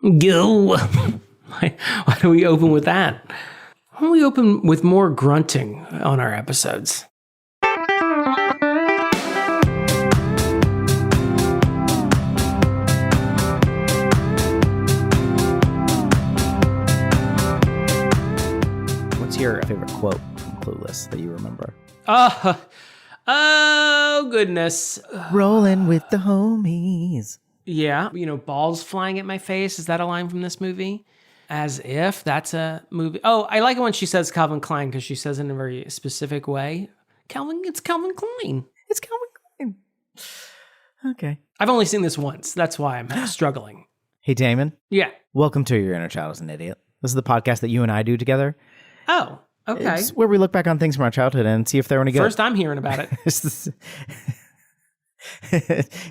Go. Why do we open with that? Why don't we open with more grunting on our episodes? What's your favorite quote from Clueless that you remember? Oh, goodness. Rolling with the homies. Yeah, balls flying at my face. Is that a line from this movie? As if that's a movie. Oh, I like it when she says Calvin Klein because she says it in a very specific way. It's Calvin Klein. It's Calvin Klein. Okay. I've only seen this once. That's why I'm struggling. Hey, Damon. Yeah. Welcome to Your Inner Child is an Idiot. This is the podcast that you and I do together. Oh, okay. It's where we look back on things from our childhood and see if they're any good. First, I'm hearing about it.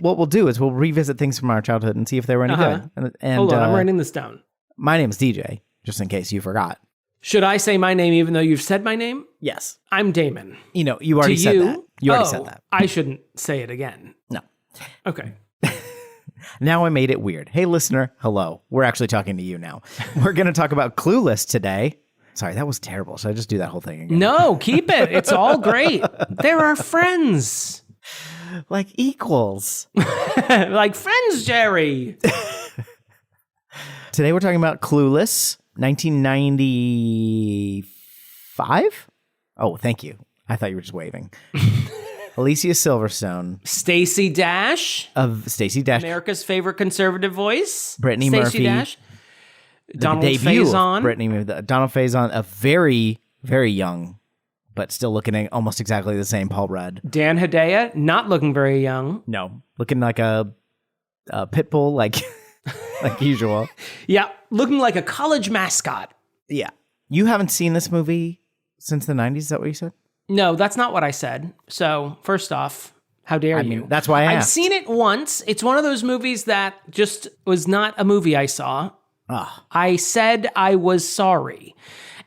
What we'll do is we'll revisit things from our childhood and see if they were any good. And, hold on, I'm writing this down. My name's DJ, just in case you forgot. Should I say my name even though you've said my name? Yes. I'm Damon. You already said that. You already said that. I shouldn't say it again. No. Okay. Now I made it weird. Hey, listener. Hello. We're actually talking to you now. We're going to talk about Clueless today. Sorry, that was terrible. Should I just do that whole thing again? No, keep it. It's all great. They're our friends. Like equals. Like friends, Jerry. Today we're talking about Clueless, 1995? Oh, thank you. I thought you were just waving. Alicia Silverstone. Stacey Dash. Stacey Dash. America's favorite conservative voice. Brittany Stacey Murphy. Dash. Donald debut Faison. Donald Faison, a very, very young, but still looking almost exactly the same Paul Rudd. Dan Hedaya, not looking very young. No, looking like a pit bull, like usual. Yeah, looking like a college mascot. Yeah. You haven't seen this movie since the 90s, is that what you said? No, that's not what I said. So, first off, how dare you? That's why I asked. I've seen it once. It's one of those movies that just was not a movie I saw. I said I was sorry.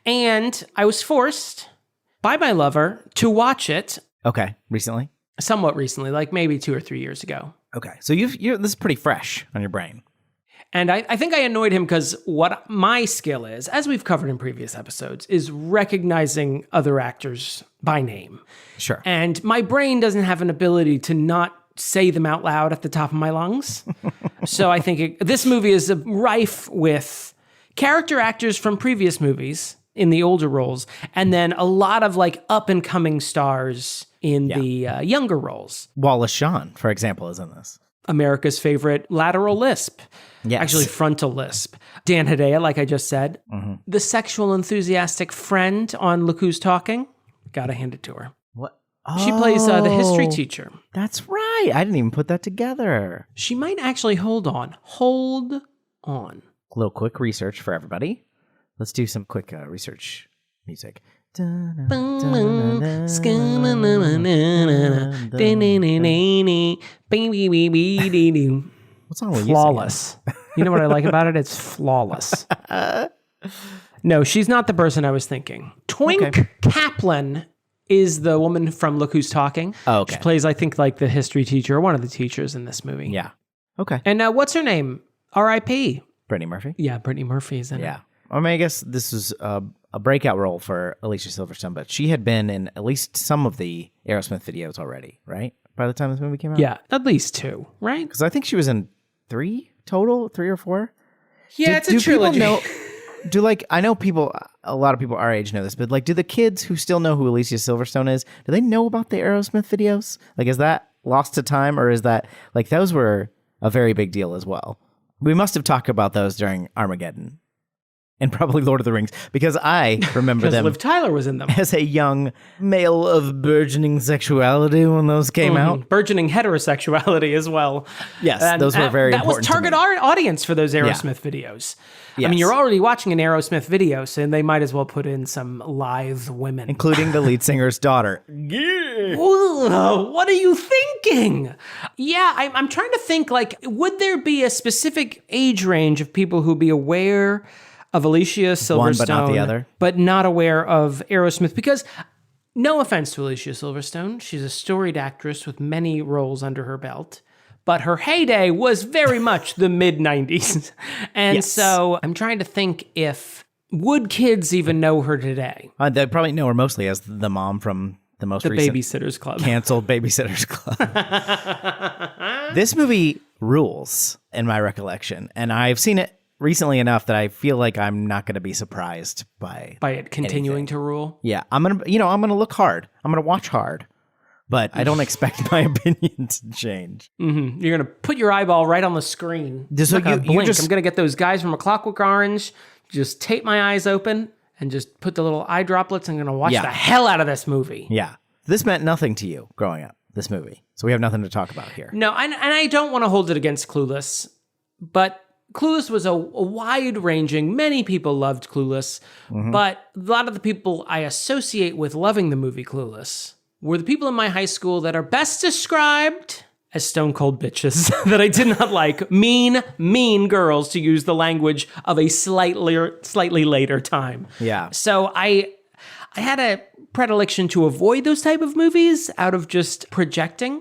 And I was forced by my lover to watch it. Okay. Recently? Somewhat recently, like maybe 2 or 3 years ago. Okay. So this is pretty fresh on your brain. And I think I annoyed him because what my skill is, as we've covered in previous episodes, is recognizing other actors by name. Sure. And my brain doesn't have an ability to not say them out loud at the top of my lungs. So I think this movie is rife with character actors from previous movies in the older roles, and then a lot of like up-and-coming stars in the younger roles. Wallace Shawn, for example, is in this. America's favorite lateral lisp. Yes. Actually, frontal lisp. Dan Hedaya, like I just said. Mm-hmm. The sexual enthusiastic friend on Look Who's Talking. Gotta hand it to her. What? She plays the history teacher. That's right. I didn't even put that together. She might actually hold on. A little quick research for everybody. Let's do some quick research music. What's wrong with flawless? You know what I like about it? It's flawless. No, she's not the person I was thinking. Twink Kaplan is the woman from Look Who's Talking. Oh, okay. She plays, I think, like the history teacher or one of the teachers in this movie. Yeah. Okay. And what's her name? R.I.P. Brittany Murphy? Yeah, Brittany Murphy is in it. Yeah. I mean, I guess this was a breakout role for Alicia Silverstone, but she had been in at least some of the Aerosmith videos already, right? By the time this movie came out? Yeah, at least 2, right? Because I think she was in 3 total, 3 or 4. Yeah, it's a trilogy. I know a lot of people our age know this, but like, do the kids who still know who Alicia Silverstone is, do they know about the Aerosmith videos? Like, is that lost to time, or is that, like, those were a very big deal as well? We must have talked about those during Armageddon. And probably Lord of the Rings, because I remember them. Liv Tyler was in them. As a young male of burgeoning sexuality when those came out. Burgeoning heterosexuality as well. Yes, those were very important. That was target audience for those Aerosmith videos. Yes. I mean, you're already watching an Aerosmith video, so they might as well put in some live women. Including the lead singer's daughter. Yeah. What are you thinking? Yeah, I'm trying to think, like, would there be a specific age range of people who'd be aware of Alicia Silverstone, one but not the other, but not aware of Aerosmith? Because, no offense to Alicia Silverstone, she's a storied actress with many roles under her belt, but her heyday was very much the mid-90s. And so I'm trying to think would kids even know her today? They probably know her mostly as the mom from the most recent Babysitters Club. Canceled Babysitters Club. This movie rules in my recollection, and I've seen it recently enough that I feel like I'm not going to be surprised by it continuing to rule. Yeah, I'm gonna look hard. I'm gonna watch hard, but I don't expect my opinion to change. Mm-hmm. You're gonna put your eyeball right on the screen. So I'm gonna get those guys from A Clockwork Orange. Just tape my eyes open and just put the little eye droplets. I'm gonna watch the hell out of this movie. Yeah, this meant nothing to you growing up. This movie, so we have nothing to talk about here. No, and I don't want to hold it against Clueless, but Clueless was a wide-ranging, many people loved Clueless, but a lot of the people I associate with loving the movie Clueless were the people in my high school that are best described as stone cold bitches that I did not like. Mean girls, to use the language of a slightly later time. Yeah. So I had a predilection to avoid those type of movies out of just projecting.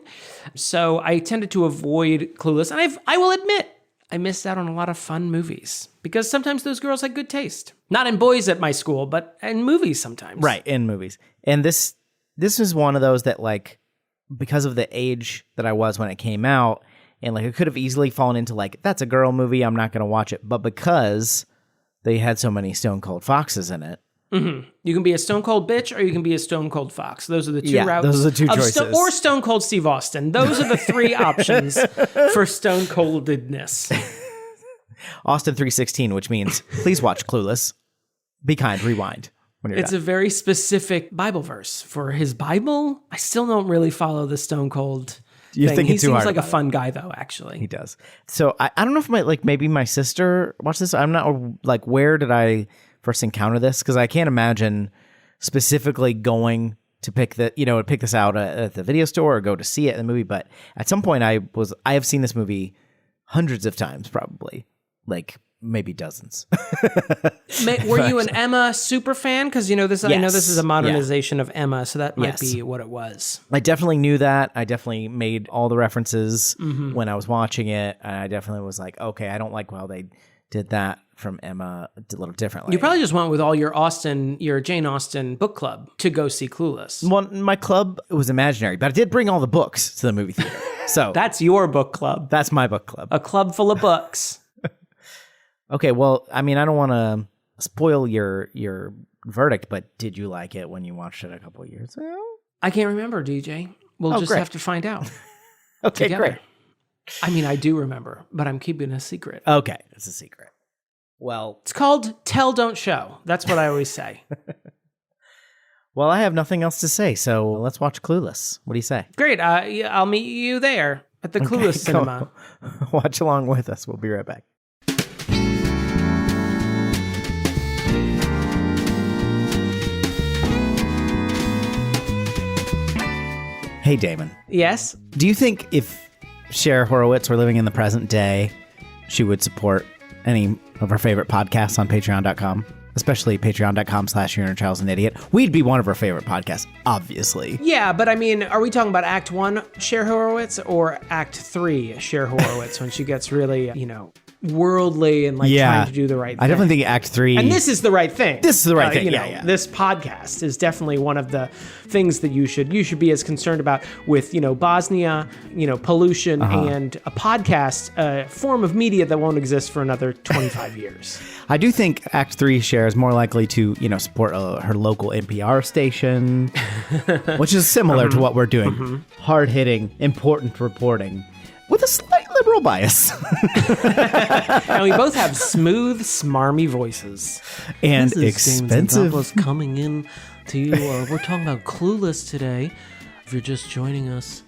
So I tended to avoid Clueless. And I will admit, I missed out on a lot of fun movies because sometimes those girls had good taste. Not in boys at my school, but in movies sometimes. Right, in movies. And this is one of those that, like, because of the age that I was when it came out, and like it could have easily fallen into like, that's a girl movie, I'm not going to watch it. But because they had so many stone cold foxes in it. Mm-hmm. You can be a stone cold bitch or you can be a stone cold fox. Those are the two routes. Those are the two choices. Or stone cold Steve Austin. Those are the three options for stone coldedness. Austin 3:16, which means please watch Clueless. Be kind, rewind. It's a very specific Bible verse for his Bible. I still don't really follow the stone cold thing. He seems like a fun guy, though, actually. He does. So I don't know if maybe my sister watched this. I'm not like, where did I first encounter this? Because I can't imagine specifically going to pick this out at the video store or go to see it in the movie. But at some point I have seen this movie hundreds of times, probably, like maybe dozens. Were you an Emma super fan? Because Yes. I know this is a modernization of Emma, so that might be what it was. I definitely knew that. I definitely made all the references when I was watching it. And I definitely was like, okay, I don't like how they did that from Emma a little differently. You probably just went with all your Jane Austen book club to go see Clueless. Well, my club was imaginary, but I did bring all the books to the movie theater. So that's your book club. That's my book club. A club full of books. Okay, well, I mean, I don't want to spoil your verdict, but did you like it when you watched it a couple of years ago? I can't remember, DJ. We'll just have to find out. Okay, together. great. I mean, I do remember, but I'm keeping a secret. Okay, it's a secret. Well, it's called Tell, Don't Show. That's what I always say. Well, I have nothing else to say, so let's watch Clueless. What do you say? Great. I'll meet you there at the Clueless cinema. Watch along with us. We'll be right back. Hey, Damon. Yes? Do you think if Cher Horowitz were living in the present day, she would support any of our favorite podcasts on patreon.com? Especially patreon.com/Your Inner Child's an Idiot. We'd be one of her favorite podcasts, obviously. Yeah, but I mean, are we talking about Act 1 Cher Horowitz or Act 3 Cher Horowitz when she gets really, worldly and trying to do the right thing? I definitely think Act 3. And this is the right thing. This is the right thing. This podcast is definitely one of the things that you should be as concerned about with, Bosnia, pollution and a podcast, a form of media that won't exist for another 25 years. I do think Act 3 Cher is more likely to, support her local NPR station, which is similar to what we're doing. Hard-hitting, important reporting with a slight liberal bias. And we both have smooth, smarmy voices. And this is expensive. Coming in to you. We're talking about Clueless today. If you're just joining us.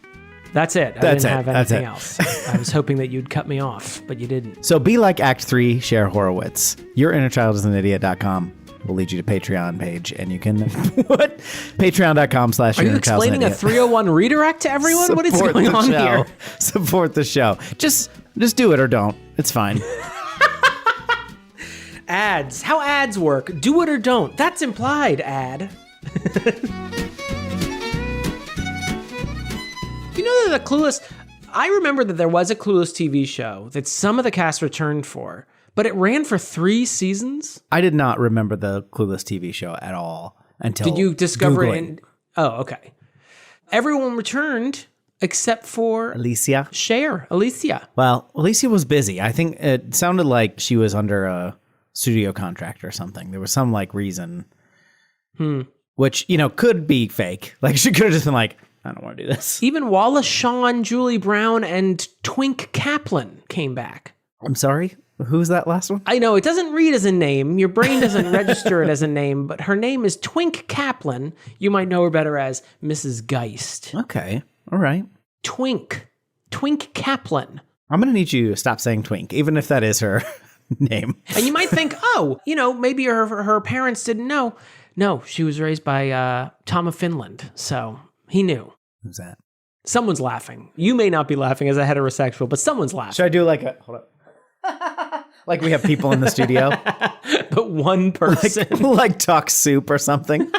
That's it. I didn't have anything else. I was hoping that you'd cut me off, but you didn't. So be like Act 3 Cher Horowitz. YourInnerChildIsAnIdiot.com will lead you to Patreon page, and you can what? Patreon.com/Your Are you explaining a 301 redirect to everyone? What is going on here? Support the show. Just do it or don't. It's fine. Ads. How ads work. Do it or don't. That's implied, ad. You know that the Clueless... I remember that there was a Clueless TV show that some of the cast returned for, but it ran for 3 seasons. I did not remember the Clueless TV show at all until Did you discover Googling. it? Oh, okay. Everyone returned except for Alicia? Alicia. Well, Alicia was busy. I think it sounded like she was under a studio contract or something. There was some like reason, which, you know, could be fake. Like she could have just been like, I don't want to do this. Even Wallace Shawn, Julie Brown, and Twink Kaplan came back. I'm sorry. Who's that last one? I know, it doesn't read as a name. Your brain doesn't register it as a name, but her name is Twink Kaplan. You might know her better as Mrs. Geist. Okay. All right. Twink Kaplan. I'm going to need you to stop saying Twink, even if that is her name. And you might think, oh, you know, maybe her parents didn't know. No, she was raised by Tom of Finland, so he knew. Who's that? Someone's laughing. You may not be laughing as a heterosexual, but someone's laughing. Should I do like a, hold up. Like we have people in the studio? But one person. Like talk soup or something?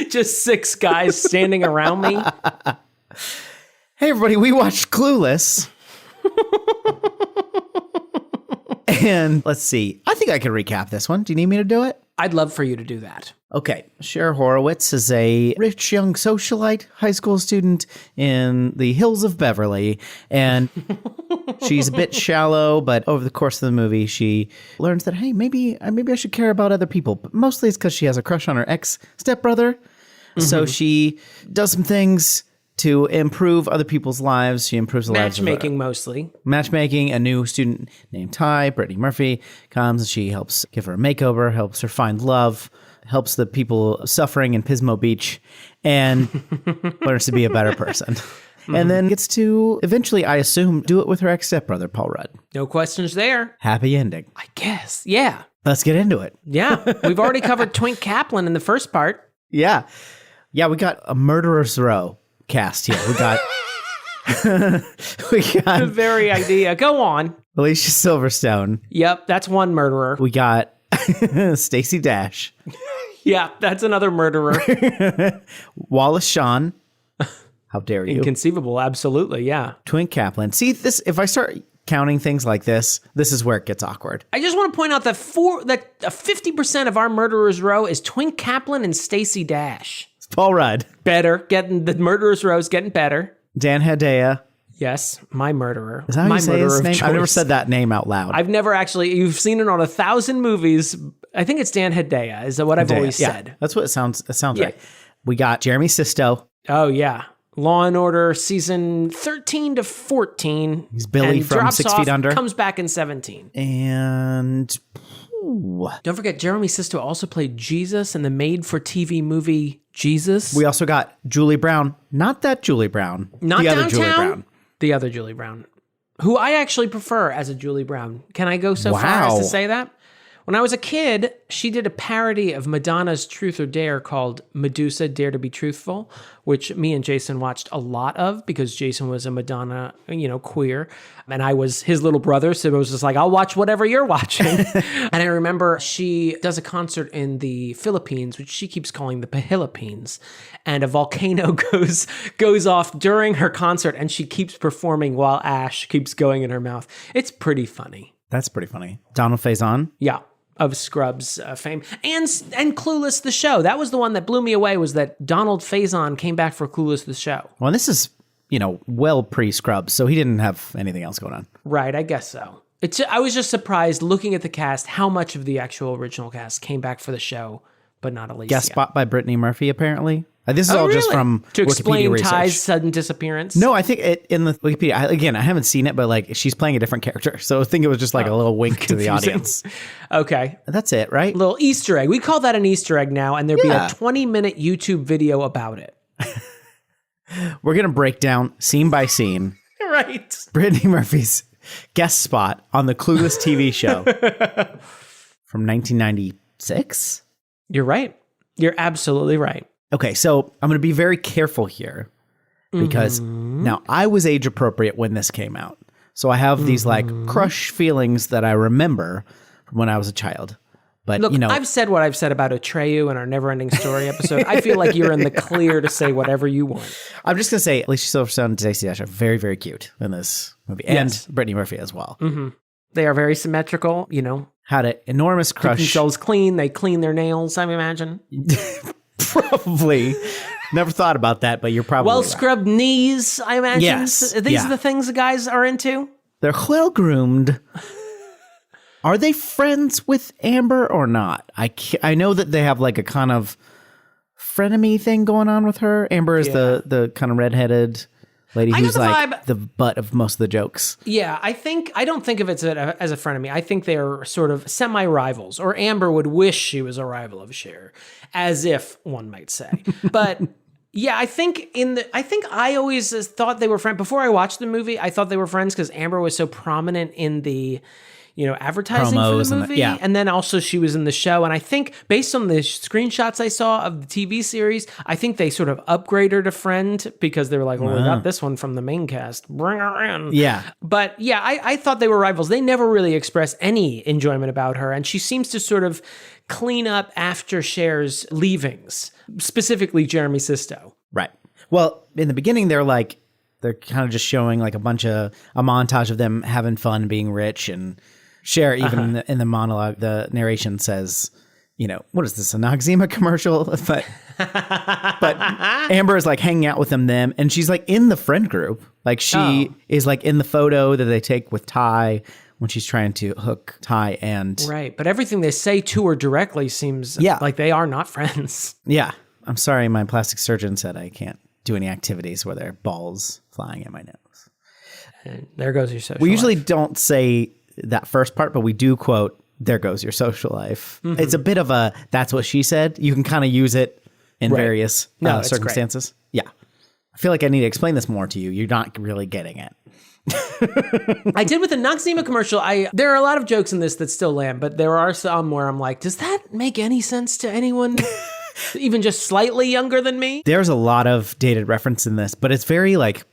Just 6 guys standing around me. Hey everybody, we watched Clueless. And let's see. I think I can recap this one. Do you need me to do it? I'd love for you to do that. Okay. Cher Horowitz is a rich young socialite, high school student in the hills of Beverly. And she's a bit shallow, but over the course of the movie, she learns that, hey, maybe I should care about other people. But mostly it's because she has a crush on her ex-stepbrother. So she does some things to improve other people's lives. She improves the lives of Matchmaking mostly. Matchmaking. A new student named Ty, Brittany Murphy, comes and she helps give her a makeover, helps her find love, helps the people suffering in Pismo Beach, and learns to be a better person. And then gets to eventually, I assume, do it with her ex-stepbrother, Paul Rudd. No questions there. Happy ending. I guess. Yeah. Let's get into it. Yeah. We've already covered Twink Kaplan in the first part. Yeah. Yeah, we got a murderer's row cast here. We got The very idea. Go on. Alicia Silverstone. Yep. That's one murderer. We got Stacey Dash. Yeah. That's another murderer. Wallace Shawn. How dare you? Inconceivable. Absolutely. Yeah. Twink Kaplan. See, this, if I start counting things like this is where it gets awkward. I just want to point out that 50% of our murderers row is Twink Kaplan and Stacey Dash. It's Paul Rudd. Better. The murderers row is getting better. Dan Hedaya. Yes, my murderer. Is that how my you say his name? I've never said that name out loud. I've never actually. You've seen it on 1,000 movies. I think it's Dan Hedaya. Is what I've always said. That's what it sounds. It sounds right. We got Jeremy Sisto. Oh yeah, Law and Order season 13 to 14. He's Billy and from drops 6 off, Feet Under. Comes back in 17. And don't forget, Jeremy Sisto also played Jesus in the made-for-TV movie Jesus. We also got Julie Brown. Not that Julie Brown. Not the Downtown. Other Julie Brown. The other Julie Brown, who I actually prefer as a Julie Brown. Can I go so far as to say that? When I was a kid, she did a parody of Madonna's Truth or Dare called Medusa, Dare to be Truthful, which me and Jason watched a lot of because Jason was a Madonna, queer. And I was his little brother, so it was just like, I'll watch whatever you're watching. And I remember she does a concert in the Philippines, which she keeps calling the Philippines. And a volcano goes off during her concert, and she keeps performing while ash keeps going in her mouth. It's pretty funny. That's pretty funny. Donald Faison. Yeah. Of Scrubs fame and Clueless the show. That was the one that blew me away, was that Donald Faison came back for Clueless the show. Well, this is, well pre-Scrubs, so he didn't have anything else going on. Right, I guess so. I was just surprised looking at the cast, how much of the actual original cast came back for the show, but not Alicia. Guest spot by Brittany Murphy, apparently. This is all just from to explain Wikipedia Ty's research. sudden disappearance. No, I think in the Wikipedia, I haven't seen it, but like she's playing a different character. So I think it was just like a little wink to the audience. Okay. That's it, right? Little Easter egg. We call that an Easter egg now, and there'd be a 20-minute YouTube video about it. We're going to break down scene by scene. Right. Brittany Murphy's guest spot on the Clueless TV show from 1996. You're right. You're absolutely right. Okay, so I'm going to be very careful here because now I was age appropriate when this came out. So I have these like crush feelings that I remember from when I was a child. But, Look, I've said what I've said about Atreyu in our Never-Ending Story episode. I feel like you're in the clear to say whatever you want. I'm just going to say Alicia Silverstone and Zesty Dash are very, very cute in this movie. And Brittany Murphy as well. Mm-hmm. They are very symmetrical, Had an enormous crush. Keep themselves clean. They clean their nails, I imagine. Probably. Never thought about that, but you're probably well-scrubbed knees, I imagine. Yes. These are the things the guys are into? They're well-groomed. Are they friends with Amber or not? I know that they have like a kind of frenemy thing going on with her. Amber is the kind of redheaded lady who's like the butt of most of the jokes. Yeah, I don't think of it as a frenemy. I think they're sort of semi-rivals, or Amber would wish she was a rival of Cher, as if one might say. But yeah, I think I always thought they were friends. Before I watched the movie, I thought they were friends because Amber was so prominent in the advertising promos for the movie. And then also she was in the show. And I think based on the screenshots I saw of the TV series, I think they sort of upgraded her to friend because they were like, well, we got this one from the main cast. Bring her in. Yeah. But yeah, I thought they were rivals. They never really expressed any enjoyment about her. And she seems to sort of clean up after Cher's leavings, specifically Jeremy Sisto. Right. Well, in the beginning, they're kind of just showing like a montage of them having fun, being rich, and Cher, even in the monologue, the narration says, what is this, a Noxzema commercial? But Amber is like hanging out with them, and she's like in the friend group. Like she is like in the photo that they take with Ty when she's trying to hook Ty and... Right, but everything they say to her directly seems like they are not friends. Yeah. I'm sorry, my plastic surgeon said I can't do any activities where there are balls flying in my nose. And there goes your social We usually life. don't say that first part, but we do quote, there goes your social life. Mm-hmm. It's a bit of a, that's what she said. You can kind of use it in various circumstances. Great. Yeah. I feel like I need to explain this more to you. You're not really getting it. I did with the Noxzema commercial. There are a lot of jokes in this that still land, but there are some where I'm like, does that make any sense to anyone even just slightly younger than me? There's a lot of dated reference in this, but it's very like,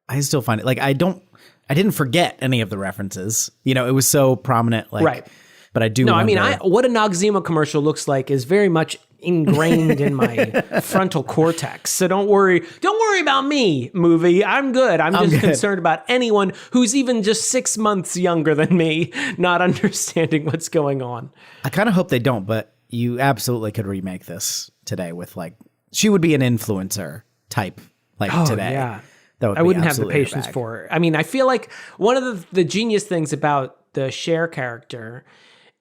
I still find it like, I didn't forget any of the references. It was so prominent. Like, right. But I do. No, remember. I mean, what a Noxzema commercial looks like is very much ingrained in my frontal cortex. So don't worry about me, movie. I'm good. I'm just concerned about anyone who's even just 6 months younger than me, not understanding what's going on. I kind of hope they don't, but you absolutely could remake this today with like, she would be an influencer type today. Yeah. I wouldn't have the patience for her. I mean, I feel like one of the genius things about the Cher character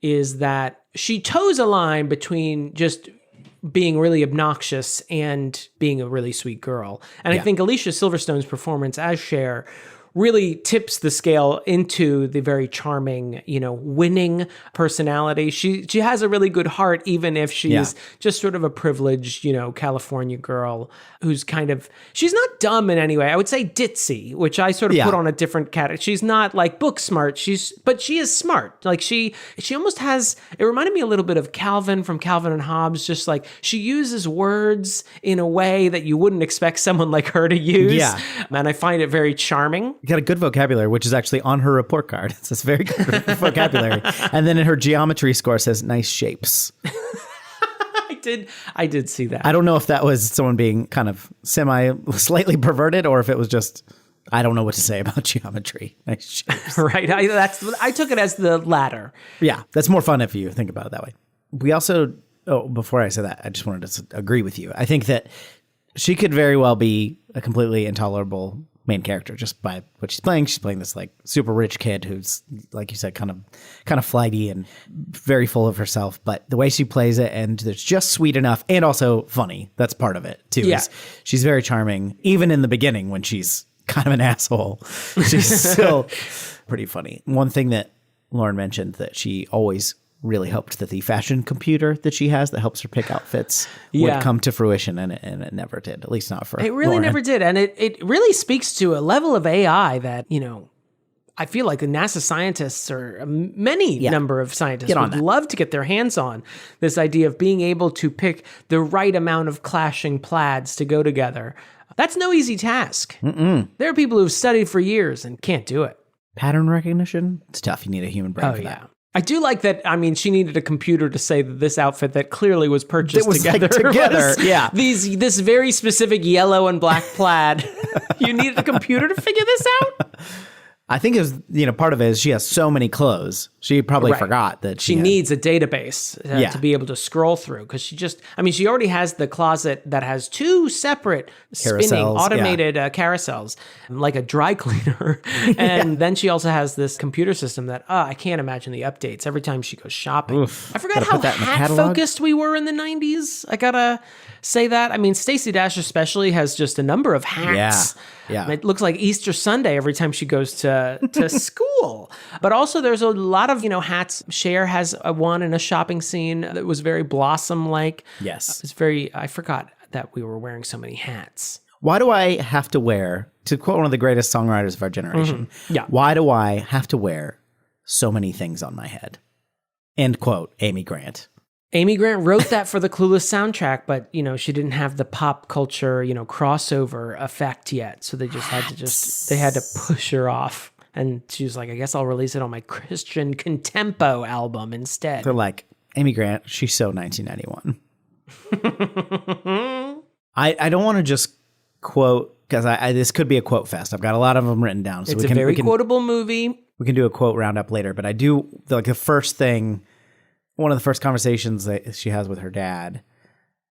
is that she toes a line between just being really obnoxious and being a really sweet girl. And I think Alicia Silverstone's performance as Cher really tips the scale into the very charming, winning personality. She has a really good heart, even if she's just sort of a privileged, California girl who's she's not dumb in any way. I would say ditzy, which I sort of put on a different category. She's not like book smart, but she is smart. Like she almost has, it reminded me a little bit of Calvin from Calvin and Hobbes, just like she uses words in a way that you wouldn't expect someone like her to use. Yeah. And I find it very charming. You got a good vocabulary, which is actually on her report card. It's this very good vocabulary. And then in her geometry score says nice shapes. I did see that. I don't know if that was someone being kind of slightly perverted or if it was just, I don't know what to say about geometry. Nice shapes. Right. I took it as the latter. Yeah. That's more fun if you think about it that way. We also, before I say that, I just wanted to agree with you. I think that she could very well be a completely intolerable main character just by what she's playing. She's playing this like super rich kid who's, like you said, kind of flighty and very full of herself. But the way she plays it, and it's just sweet enough and also funny. That's part of it too. Yeah. She's very charming, even in the beginning when she's kind of an asshole. She's still pretty funny. One thing that Lauren mentioned that she always really hoped that the fashion computer that she has that helps her pick outfits would come to fruition, and it never did, at least not for It really Lauren. never did, and it really speaks to a level of AI that, I feel like the NASA scientists or many number of scientists would love to get their hands on this idea of being able to pick the right amount of clashing plaids to go together. That's no easy task. There are people who've studied for years and can't do it. Pattern recognition? It's tough. You need a human brain for that. I do like that. I mean, she needed a computer to say that this outfit that clearly was purchased together. Yeah. This very specific yellow and black plaid. You needed a computer to figure this out? I think it was, part of it is she has so many clothes. She probably forgot that she needs a database to be able to scroll through, because she already has the closet that has 2 separate spinning automated carousels, like a dry cleaner. And then she also has this computer system that I can't imagine the updates every time she goes shopping. Oof. I forgot how hat focused we were in the 90s. I gotta say that. I mean, Stacey Dash especially has just a number of hats. Yeah. It looks like Easter Sunday every time she goes to school. But also there's a lot of, hats. Cher has one in a shopping scene that was very Blossom-like. Yes. I forgot that we were wearing so many hats. Why do I have to wear, to quote one of the greatest songwriters of our generation, why do I have to wear so many things on my head? End quote, Amy Grant. Amy Grant wrote that for the Clueless soundtrack, but, she didn't have the pop culture, crossover effect yet. So they just had to push her off. And she was like, I guess I'll release it on my Christian Contempo album instead. They're like, Amy Grant, she's so 1991. I don't want to just quote, because this could be a quote fest. I've got a lot of them written down. So it's a very quotable movie. We can do a quote roundup later, but I do, the first thing, one of the first conversations that she has with her dad,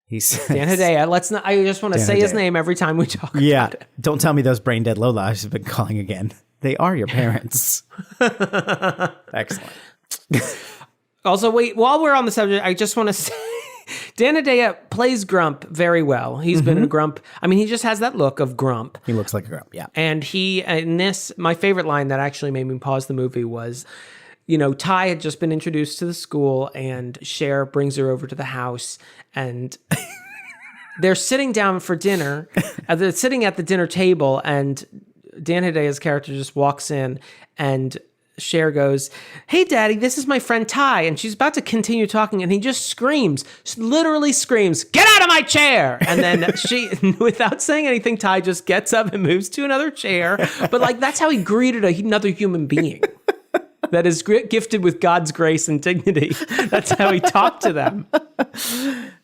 he says, Dan Hedaya. I just want to say his name every time we talk about it. Don't tell me those brain dead lowlifes have been calling again. They are your parents. Excellent. Also, wait, while we're on the subject, I just want to say, Dan Hedaya plays Grump very well. He's been in a Grump. I mean, he just has that look of Grump. He looks like a Grump, yeah. And in this, my favorite line that actually made me pause the movie was, Ty had just been introduced to the school, and Cher brings her over to the house, and they're sitting down for dinner. They're sitting at the dinner table, and Dan Hedaya's character just walks in, and Cher goes, "Hey, Daddy, this is my friend Ty." And she's about to continue talking, and he just screams, literally screams, "Get out of my chair!" And then she, without saying anything, Ty just gets up and moves to another chair. But that's how he greeted another human being that is gifted with God's grace and dignity. That's how he talked to them.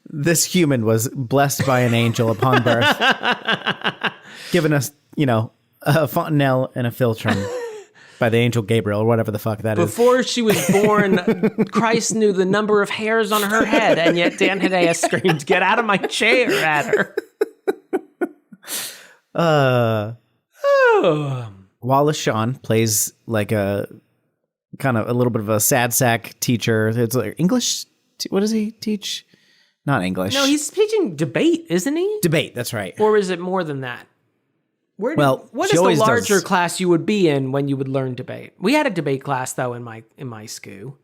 This human was blessed by an angel upon birth, giving us, a fontanelle and a philtrum by the angel Gabriel, or whatever the fuck that is. Before she was born, Christ knew the number of hairs on her head, and yet Dan Hedaya screamed, "Get out of my chair!" at her. Wallace Shawn plays like a kind of a little bit of a sad sack teacher. It's like English. What does he teach? Not English. No, he's teaching debate, isn't he? Debate, that's right. Or is it more than that? What is the larger class you would be in when you would learn debate? We had a debate class though in my school.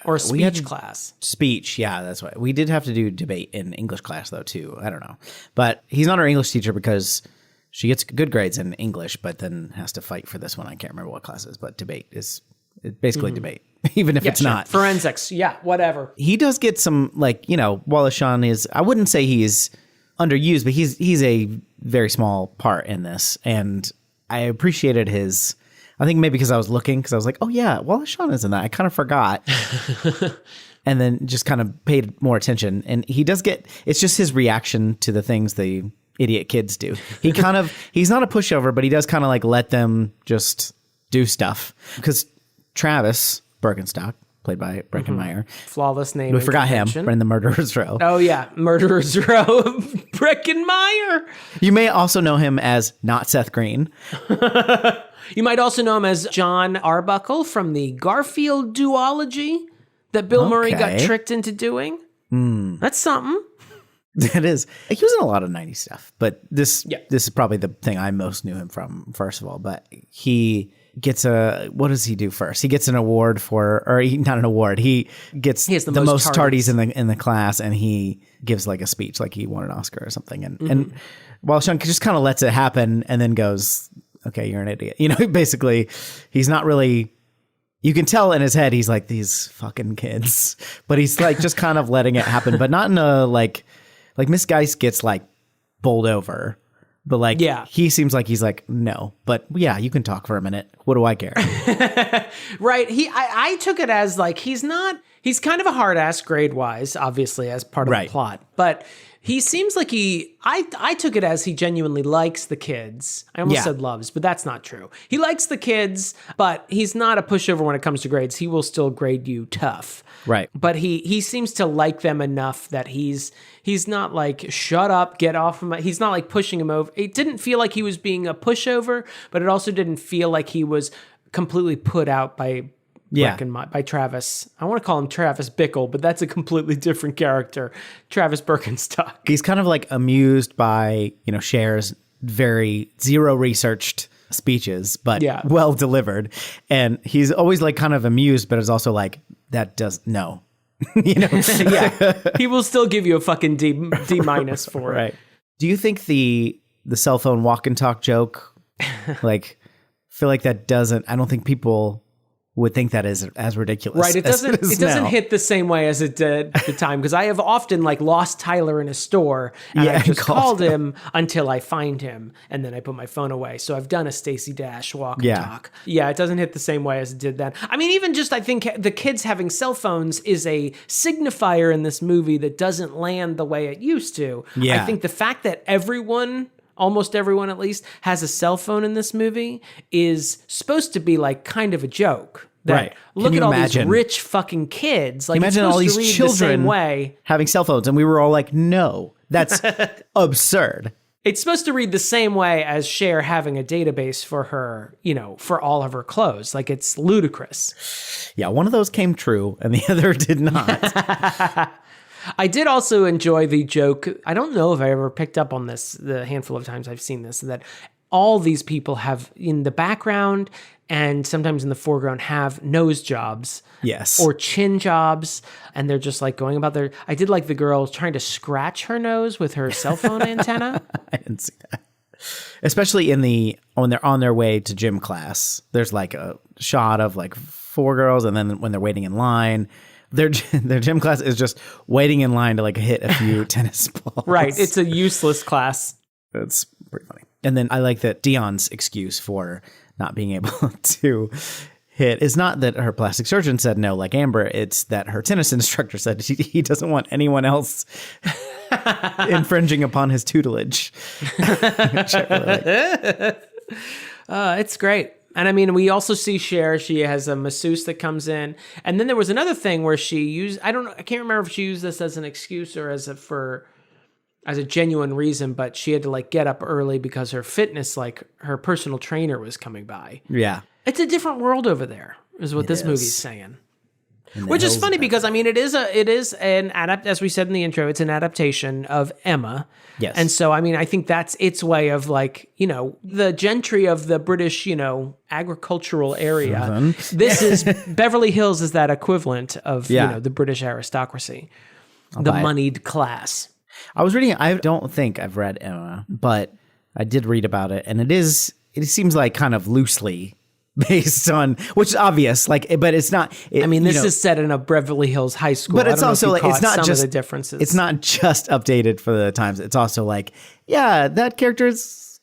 Or a speech class. Speech, yeah, that's right. We did have to do debate in English class though too. I don't know, but he's not our English teacher because she gets good grades in English, but then has to fight for this one. I can't remember what class it is, but debate is basically debate, even if it's not forensics. Yeah, whatever. He does get some Wallace Shawn is. I wouldn't say he's underused, but he's a very small part in this, and I appreciated his. I think maybe because I was looking, because I was like, oh yeah, Wallace Shawn is in that. I kind of forgot, and then just kind of paid more attention. And he does get. It's just his reaction to the things the idiot kids do. He's not a pushover, but he does kind of let them just do stuff. Because Travis Birkenstock, played by Breckenmeyer. Flawless name. We forgot him in the Murderer's Row. Oh, yeah. Murderer's Row of Breckenmeyer. You may also know him as not Seth Green. You might also know him as John Arbuckle from the Garfield duology that Bill Murray got tricked into doing. That's something. It is. He was in a lot of 90s stuff, but this is probably the thing I most knew him from, first of all. But he gets what does he do first? He gets an award not an award. He gets the most tardies in the class, and he gives a speech like he won an Oscar or something. And while Sean just kind of lets it happen and then goes, okay, you're an idiot. Basically he's not really, you can tell in his head, he's like, these fucking kids, but he's just kind of letting it happen, but not in a like Miss Geist gets bowled over But like, Yeah. he seems like he's like, no, but yeah, you can talk for a minute. What do I care? Right. I took it as like, he's kind of a hard ass grade wise, obviously, as part of Right. the plot, but he seems like I took it as he genuinely likes the kids. I almost Yeah. said loves, but that's not true. He likes the kids, but he's not a pushover when it comes to grades. He will still grade you tough. Right. But he seems to like them enough that he's not like, shut up, get off of my, he's not like pushing him over. It didn't feel like he was being a pushover, but it also didn't feel like he was completely put out by by Travis. I want to call him Travis Bickle, but that's a completely different character. Travis Birkenstock. He's kind of like amused by, Cher's very zero researched speeches, but well delivered. And he's always like kind of amused, but is also like, that does no. Yeah. He will still give you a fucking D minus for it. Right. Do you think the cell phone walk and talk joke, like, feel like that doesn't, I don't think people would think that is as ridiculous. Right. It doesn't now. hit the same way as it did at the time, because I have often like lost Tyler in a store and I just called him until I find him and then I put my phone away. So I've done a Stacey Dash walk and talk. Yeah, it doesn't hit the same way as it did then. I mean, even just I think the kids having cell phones is a signifier in this movie that doesn't land the way it used to. Yeah. I think the fact that almost everyone at least, has a cell phone in this movie is supposed to be like kind of a joke. That, look at all these rich fucking kids. Like, imagine all these children the same way. Having cell phones, and we were all like, no, that's absurd. It's supposed to read the same way as Cher having a database for her, for all of her clothes. Like, it's ludicrous. Yeah, one of those came true and the other did not. I did also enjoy the joke. I don't know if I ever picked up on this the handful of times I've seen this, that all these people have in the background and sometimes in the foreground have nose jobs. Yes. Or chin jobs. And they're just like going about I did like the girl trying to scratch her nose with her cell phone antenna. I didn't see that. Especially when they're on their way to gym class, there's like a shot of like 4 girls. And then when they're waiting in line, their gym class is just waiting in line to like hit a few tennis balls. Right. It's a useless class. That's pretty funny. And then I like that Dion's excuse for not being able to hit is not that her plastic surgeon said no, like Amber. It's that her tennis instructor said he doesn't want anyone else infringing upon his tutelage. Which I really like. It's great. And I mean, we also see Cher. She has a masseuse that comes in. And then there was another thing where she used, I can't remember if she used this as an excuse or as a genuine reason, but she had to like get up early because her fitness, like her personal trainer was coming by. Yeah. It's a different world over there, is what this movie's saying. Which is funny because, I mean, it is as we said in the intro, it's an adaptation of Emma. Yes. And so, I mean, I think that's its way of like, the gentry of the British, agricultural area. This is, Beverly Hills is that equivalent of, the British aristocracy, the moneyed class. I was reading, I don't think I've read Emma, but I did read about it. And it seems like kind of loosely based on, which is obvious, like, but it's not. This is set in a Beverly Hills high school, but it's also like it's not just the differences. It's not just updated for the times. It's also like, yeah, that character is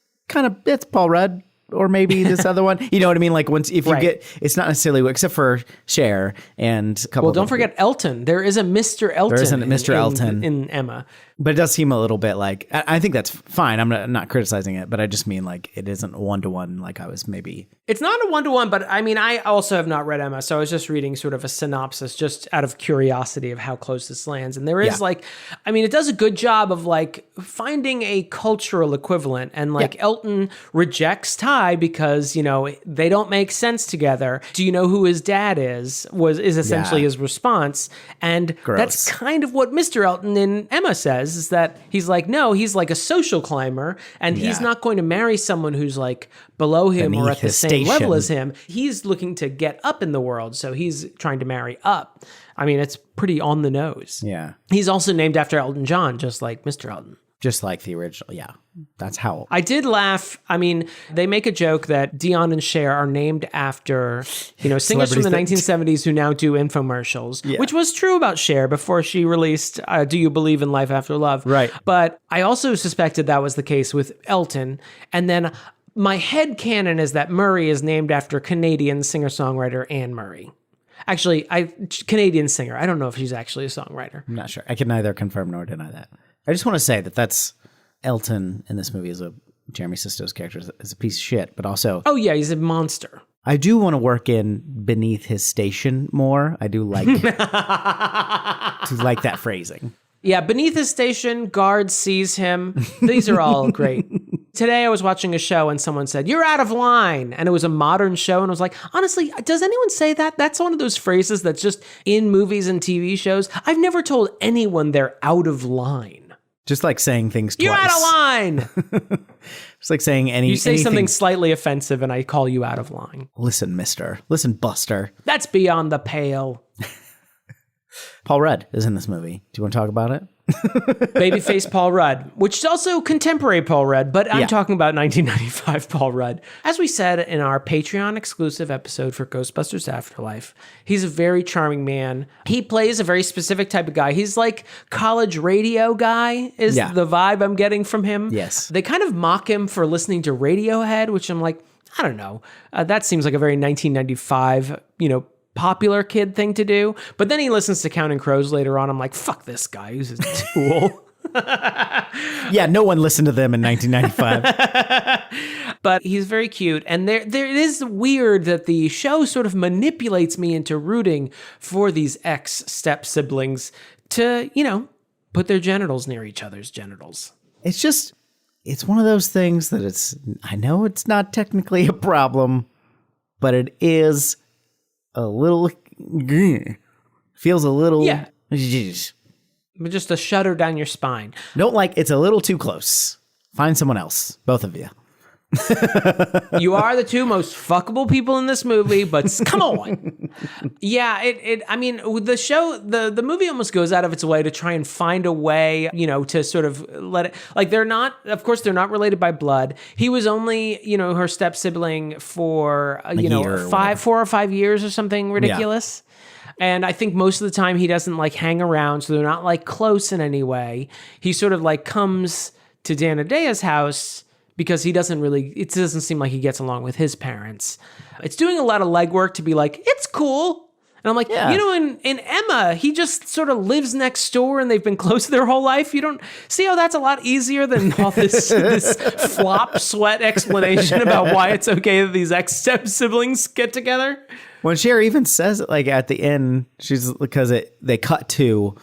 it's Paul Rudd. Or maybe this other one, you know what I mean? Like if you get, it's not necessarily except for Cher and a couple. Well, don't forget Elton. There is a Mr. Elton. There is a Mr. Elton in Emma, but it does seem a little bit like I think that's fine. I'm not criticizing it, but I just mean like it isn't 1-to-1 like I was maybe. It's not a 1-to-1, but I mean I also have not read Emma, so I was just reading sort of a synopsis just out of curiosity of how close this lands, and there is it does a good job of like finding a cultural equivalent, and like Elton rejects Ty because they don't make sense together. Do you know who his dad is essentially his response, and that's kind of what Mr. Elton in Emma says, is that he's like, no, he's like a social climber, and he's not going to marry someone who's like below him or at the same level as him. He's looking to get up in the world, so he's trying to marry up. I mean, it's pretty on the nose. Yeah. He's also named after Elton John, just like Mr. Elton. Just like the original. Yeah. That's how. I did laugh. I mean, they make a joke that Dion and Cher are named after, singers from the 1970s who now do infomercials, which was true about Cher before she released Do You Believe in Life After Love? Right. But I also suspected that was the case with Elton. And then my headcanon is that Murray is named after Canadian singer-songwriter Anne Murray. Actually, Canadian singer. I don't know if she's actually a songwriter. I'm not sure. I can neither confirm nor deny that. I just want to say that's Elton in this movie is Jeremy Sisto's character is a piece of shit, but also... Oh, yeah, he's a monster. I do want to work in beneath his station more. I do like to like that phrasing. Yeah, beneath his station, guard sees him. These are all great. Today I was watching a show and someone said, "You're out of line." And it was a modern show. And I was like, honestly, does anyone say that? That's one of those phrases that's just in movies and TV shows. I've never told anyone they're out of line. Just like saying things twice. You're out of line. It's like saying You say anything. something slightly offensive and I call you out of line. Listen, mister. Listen, buster. That's beyond the pale. Paul Rudd is in this movie. Do you want to talk about it? Babyface Paul Rudd, which is also contemporary Paul Rudd, but I'm talking about 1995 Paul Rudd. As we said in our Patreon exclusive episode for Ghostbusters Afterlife, he's a very charming man. He plays a very specific type of guy. He's like college radio guy is the vibe I'm getting from him. Yes. They kind of mock him for listening to Radiohead, which I'm like, I don't know. That seems like a very 1995, popular kid thing to do. But then he listens to Counting Crows later on. I'm like, fuck this guy. He's a tool. Yeah, no one listened to them in 1995. But he's very cute. And there it is weird that the show sort of manipulates me into rooting for these ex-step siblings to, put their genitals near each other's genitals. It's one of those things that I know it's not technically a problem, but it is a little, feels a little, Just a shudder down your spine. It's a little too close. Find someone else, both of you. You are the two most fuckable people in this movie, but come on. Yeah, I mean, the show, the movie almost goes out of its way to try and find a way, to sort of let it, like they're not related by blood. He was only, her step sibling for, 4 or 5 years or something ridiculous. Yeah. And I think most of the time he doesn't hang around, so they're not close in any way. He sort of comes to Danadea's house because it doesn't seem like he gets along with his parents. It's doing a lot of legwork to be like, it's cool. And I'm like, in Emma, he just sort of lives next door and they've been close their whole life. You don't see how that's a lot easier than all this flop sweat explanation about why it's okay that these ex-step siblings get together. When Cher even says it, at the end, they cut to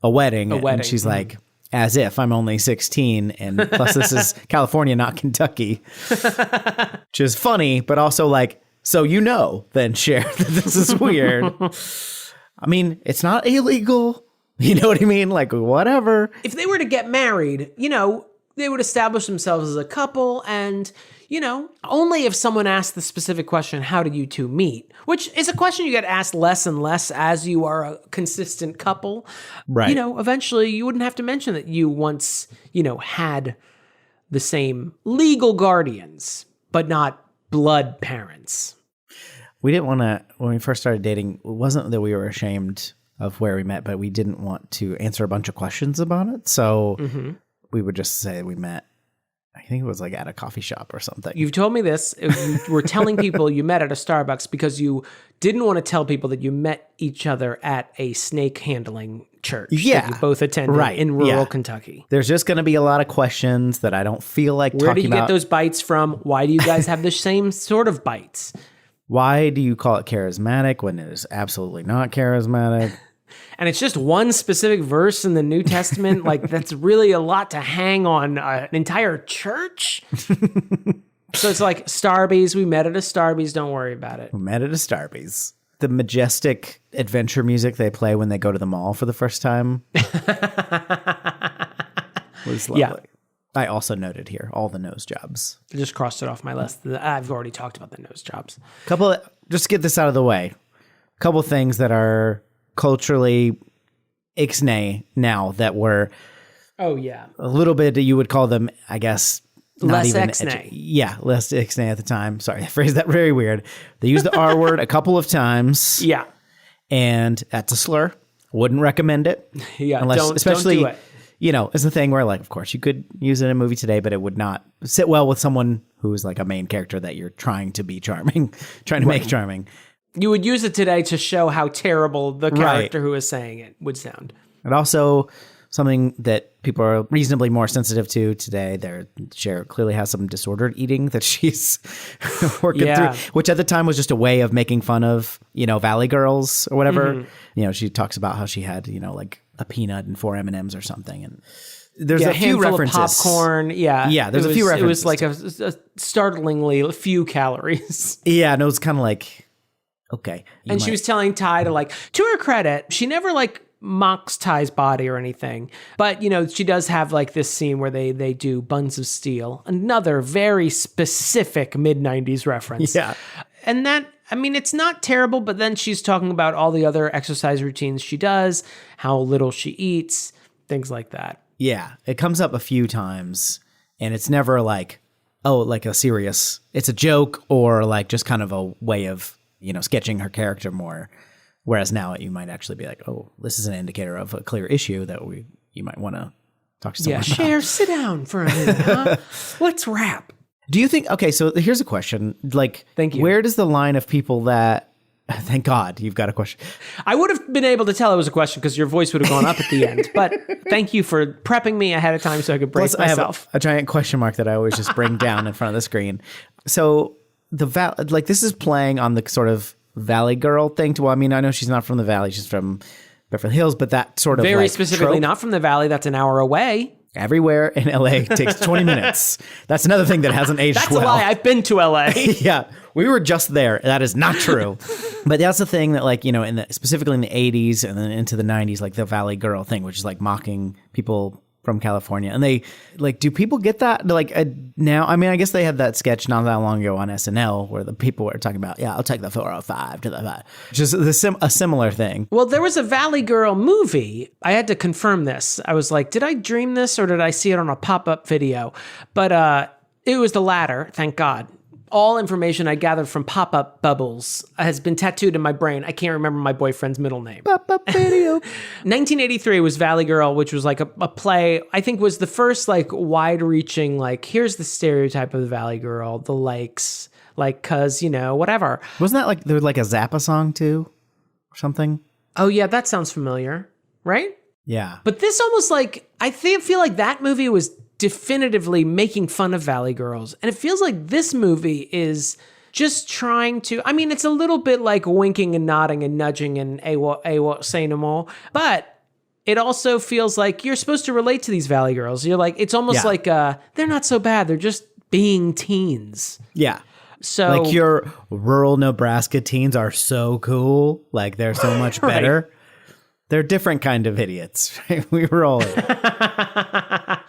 a wedding. And she's like, as if I'm only 16, and plus this is California, not Kentucky. Which is funny, but also so then Cher, that this is weird. I mean, it's not illegal. You know what I mean? Whatever. If they were to get married, they would establish themselves as a couple and, only if someone asked the specific question, how did you two meet? Which is a question you get asked less and less as you are a consistent couple. Right. Eventually you wouldn't have to mention that you once, had the same legal guardians, but not blood parents. We didn't want to, when we first started dating, it wasn't that we were ashamed of where we met, but we didn't want to answer a bunch of questions about it. So we would just say we met, I think it was at a coffee shop or something. You've told me this. You were telling people you met at a Starbucks because you didn't want to tell people that you met each other at a snake handling church that you both attended in rural Kentucky. There's just going to be a lot of questions that I don't feel like talking about. Where do you get those bites from? Why do you guys have the same sort of bites? Why do you call it charismatic when it is absolutely not charismatic? And it's just one specific verse in the New Testament. That's really a lot to hang on an entire church. So it's Starbies. We met at a Starbies. Don't worry about it. We met at a Starbies. The majestic adventure music they play when they go to the mall for the first time was lovely. Yeah. I also noted here all the nose jobs. I just crossed it off my list. I've already talked about the nose jobs. Just get this out of the way. A couple things that are culturally ixnay now that were Oh, yeah. A little bit, you would call them, I guess, not Less even ixnay. Yeah, less ixnay at the time. Sorry, I phrased that very weird. They used the R word a couple of times. Yeah. And that's a slur. Wouldn't recommend it. Yeah, especially, don't do it. It's a thing where, like, of course, you could use it in a movie today, but it would not sit well with someone who's like a main character that you're trying to be charming, trying to make charming. You would use it today to show how terrible the character who is saying it would sound. And also something that people are reasonably more sensitive to today. Cher clearly has some disordered eating that she's working through, which at the time was just a way of making fun of, Valley Girls or whatever. She talks about how she had, like a peanut and 4 M&Ms or something. And there's a few references. Of popcorn. Yeah. There's a few references. It was like a startlingly few calories. Yeah. And it was kind of like, okay. And she was telling Ty to her credit, she never mocks Ty's body or anything. But, she does have this scene where they do Buns of Steel, another very specific mid-90s reference. Yeah. And that, it's not terrible, but then she's talking about all the other exercise routines she does, how little she eats, things like that. Yeah. It comes up a few times, and it's never a serious, it's a joke or just kind of a way of, sketching her character more. Whereas now you might actually be like, oh, this is an indicator of a clear issue that you might want to talk to someone about. Cher, sit down for a minute, huh? Let's wrap. Do you think, okay, so here's a question. Thank you. Where does the line of people that, thank God you've got a question. I would have been able to tell it was a question because your voice would have gone up at the end. But thank you for prepping me ahead of time so I could brace myself. I have a giant question mark that I always just bring down in front of the screen. So this is playing on the sort of Valley Girl thing. I know she's not from the Valley, she's from Beverly Hills, but that sort of very specifically trope, not from the Valley. That's an hour away. Everywhere in LA takes 20 minutes. That's another thing that hasn't aged well. That's a lie. I've been to LA. Yeah, we were just there. That is not true. But that's the thing that specifically in the 80s and then into the 90s, the Valley Girl thing, which is mocking people from California. And they do people get that now? I guess they had that sketch not that long ago on SNL where the people were talking about, I'll take the 405 to the 5. Just a similar thing. Well, there was a Valley Girl movie. I had to confirm this. I was like, did I dream this or did I see it on a pop-up video? But it was the latter, thank God. All information I gathered from pop-up bubbles has been tattooed in my brain. I can't remember my boyfriend's middle name. Pop-up video. 1983 was Valley Girl, which was a play, I think was the first wide-reaching, here's the stereotype of the Valley Girl, the likes, cause, whatever. Wasn't that there was a Zappa song too? Or something? Oh yeah, that sounds familiar, right? Yeah. But this almost I feel like that movie was definitively making fun of Valley Girls. And it feels like this movie is just trying to, it's a little bit winking and nodding and nudging and what say no more. But it also feels like you're supposed to relate to these Valley Girls. You're it's almost they're not so bad. They're just being teens. Yeah. So your rural Nebraska teens are so cool. They're so much better. Right. They're different kind of idiots. Right? We roll it.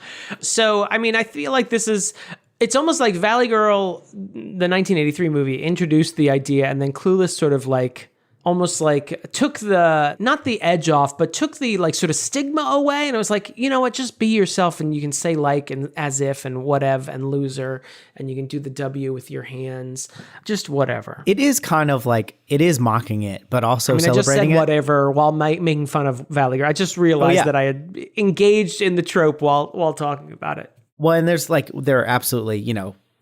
So, I feel like it's almost like Valley Girl, the 1983 movie, introduced the idea, and then Clueless sort of almost took the, not the edge off, but took the sort of stigma away. And it was you know what, just be yourself and you can say and as if and whatever and loser. And you can do the W with your hands, just whatever. It is kind of it is mocking it, but also celebrating it. I just said whatever while making fun of Valley Girl. I just realized that I had engaged in the trope while talking about it. Well, and there's there are absolutely,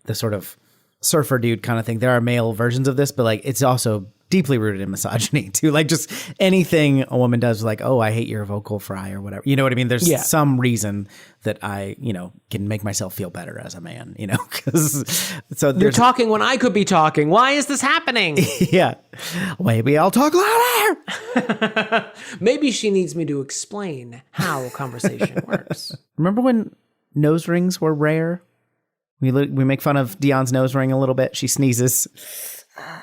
the sort of surfer dude kind of thing. There are male versions of this, but it's also deeply rooted in misogyny too. Just anything a woman does, oh, I hate your vocal fry or whatever. You know what I mean? There's some reason that I, can make myself feel better as a man, because you're talking when I could be talking. Why is this happening? Yeah. Maybe I'll talk louder. Maybe she needs me to explain how conversation works. Remember when nose rings were rare? We make fun of Dion's nose ring a little bit. She sneezes.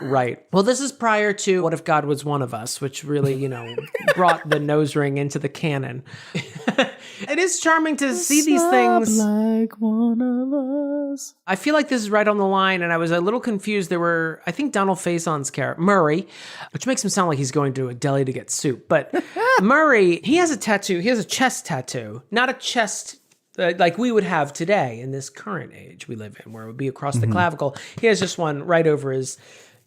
Right. Well, this is prior to What If God Was One of Us, which really, brought the nose ring into the canon. It is charming to see these things. Like one of those? I feel like this is right on the line, and I was a little confused. There were, I think, Donald Faison's character, Murray, which makes him sound like he's going to a deli to get soup. But Murray, he has a tattoo. He has a chest tattoo, not a chest like we would have today in this current age we live in, where it would be across the clavicle. He has just one right over his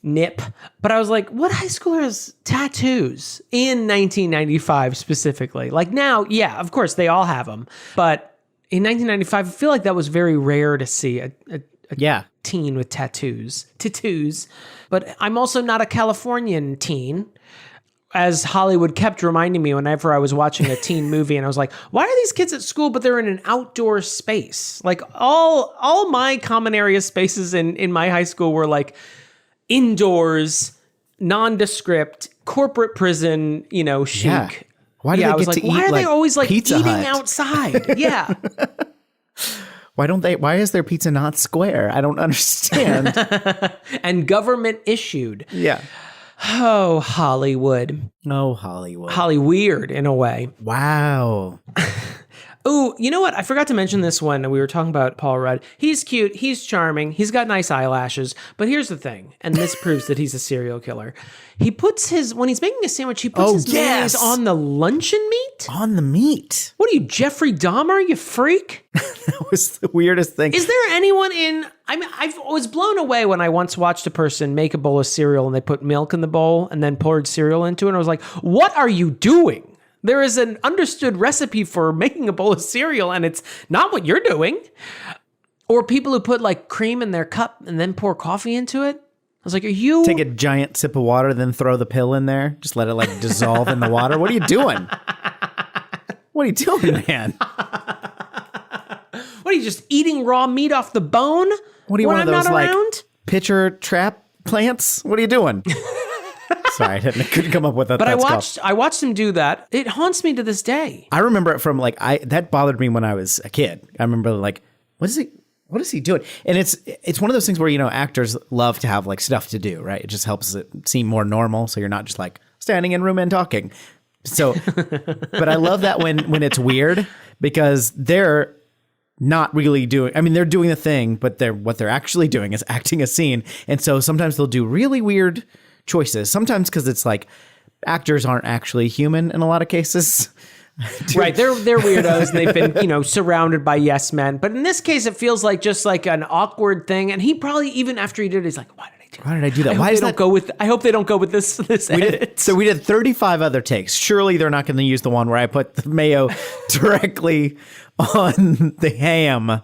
nip. But I was like, what high schooler has tattoos in 1995 specifically? Like now, yeah, of course, they all have them. But in 1995, I feel like that was very rare to see a teen with tattoos. But I'm also not a Californian teen, as Hollywood kept reminding me whenever I was watching a teen movie, and I was like, why are these kids at school, but they're in an outdoor space? Like all my common area spaces in my high school were like indoors, nondescript, corporate prison, chic. Yeah. Why do they get to eat? Why are they always like Pizza eating Hut? Outside? Yeah. Why is their pizza not square? I don't understand. And government issued. Yeah. Oh, Hollywood. Oh, Hollywood. Hollyweird in a way. Wow. Oh, you know what? I forgot to mention this when we were talking about Paul Rudd. He's cute. He's charming. He's got nice eyelashes. But here's the thing, and this proves that he's a serial killer. He puts when he's making a sandwich, he puts his mayonnaise on the luncheon meat? On the meat. What are you, Jeffrey Dahmer, you freak? That was the weirdest thing. Is there anyone I was blown away when I once watched a person make a bowl of cereal and they put milk in the bowl and then poured cereal into it. And I was like, what are you doing? There is an understood recipe for making a bowl of cereal, and it's not what you're doing. Or people who put like cream in their cup and then pour coffee into it. I was like, are you... Take a giant sip of water, then throw the pill in there. Just let it like dissolve in the water. What are you doing? What are you doing, man? What are you, just eating raw meat off the bone? What are you, when one of I'm those not like around? pitcher trap plants? What are you doing? Sorry, I couldn't come up with that. But I watched him do that. It haunts me to this day. I remember it from that bothered me when I was a kid. I remember like, what is he doing? And it's one of those things where, actors love to have like stuff to do, right? It just helps it seem more normal. So you're not just like standing in room and talking. So, but I love that when it's weird, because they're not really doing, they're doing the thing, but what they're actually doing is acting a scene. And so sometimes they'll do really weird choices. Sometimes because it's like actors aren't actually human in a lot of cases. Right. They're weirdos and they've been, surrounded by yes men. But in this case, it feels like just like an awkward thing. And he probably, even after he did it, he's like, why did I do that? I hope they don't go with this edit. So we did 35 other takes. Surely they're not going to use the one where I put the mayo directly on the ham.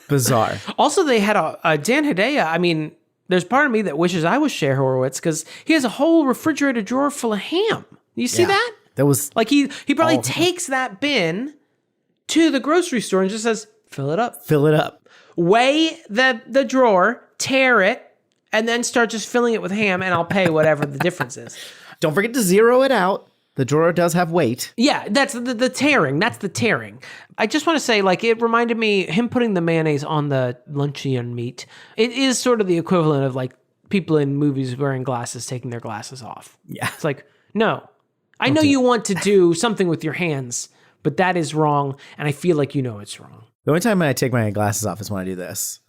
Bizarre. Also, they had a Dan Hedaya. There's part of me that wishes I was Cher Horowitz, because he has a whole refrigerated drawer full of ham. You see that? That was like he probably takes that bin to the grocery store and just says, fill it up. Fill it up. Weigh the drawer, tear it, and then start just filling it with ham, and I'll pay whatever the difference is. Don't forget to zero it out. The drawer does have weight. Yeah, that's the tearing. That's the tearing. I just want to say, it reminded me, him putting the mayonnaise on the luncheon meat. It is sort of the equivalent of people in movies wearing glasses taking their glasses off. Yeah. It's like, no. I know you want to do something with your hands, but that is wrong, and I feel like you know it's wrong. The only time I take my glasses off is when I do this.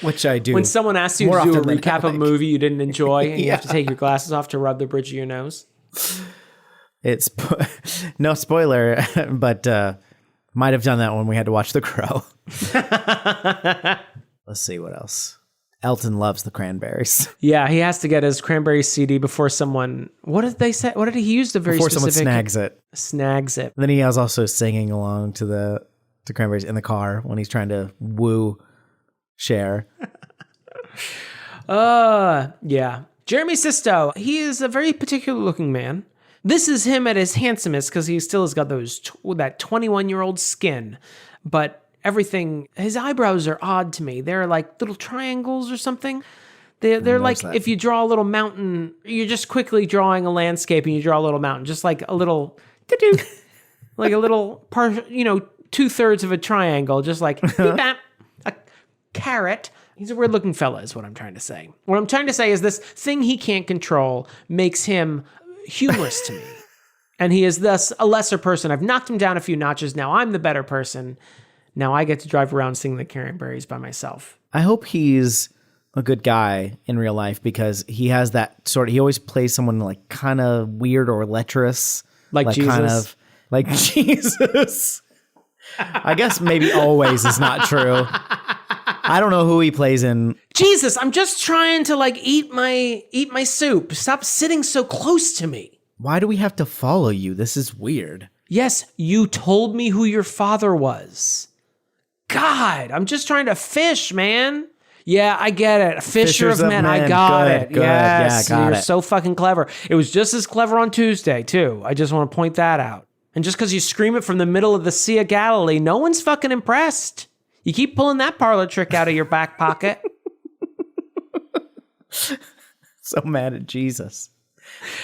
Which I do. When someone asks you to do a recap of a movie you didn't enjoy and you have to take your glasses off to rub the bridge of your nose. It's no spoiler, but might have done that when we had to watch The Crow. Let's see what else. Elton loves the Cranberries. Yeah, he has to get his Cranberries CD before someone. What did they say? What did he use? Before someone snags it. Snags it. And then he was also singing along to the Cranberries in the car when he's trying to woo Cher. Yeah. Jeremy Sisto. He is a very particular looking man. This is him at his handsomest because he still has got that 21-year-old skin. But everything, his eyebrows are odd to me. They're like little triangles or something. They're like that. If you draw a little mountain, you're just quickly drawing a landscape and you draw a little mountain, just like a little, like a little part, 2/3 of a triangle, just like a carrot. He's a weird looking fella is what I'm trying to say. What I'm trying to say is this thing he can't control makes him humorous to me. And he is thus a lesser person. I've knocked him down a few notches. Now I'm the better person. Now I get to drive around singing the Cranberries by myself. I hope he's a good guy in real life because he has that he always plays someone like kind of weird or lecherous. Like Jesus. Kind of like Jesus. I guess maybe always is not true. I don't know who he plays in. Jesus, I'm just trying to like eat my soup. Stop sitting so close to me. Why do we have to follow you? This is weird. Yes, you told me who your father was. God, I'm just trying to fish, man. Yeah, I get it. Fisher of men. I got it. Good. Yes, Yeah, you're so fucking clever. It was just as clever on Tuesday, too. I just want to point that out. And just because you scream it from the middle of the Sea of Galilee, no one's fucking impressed. You keep pulling that parlor trick out of your back pocket. So mad at Jesus.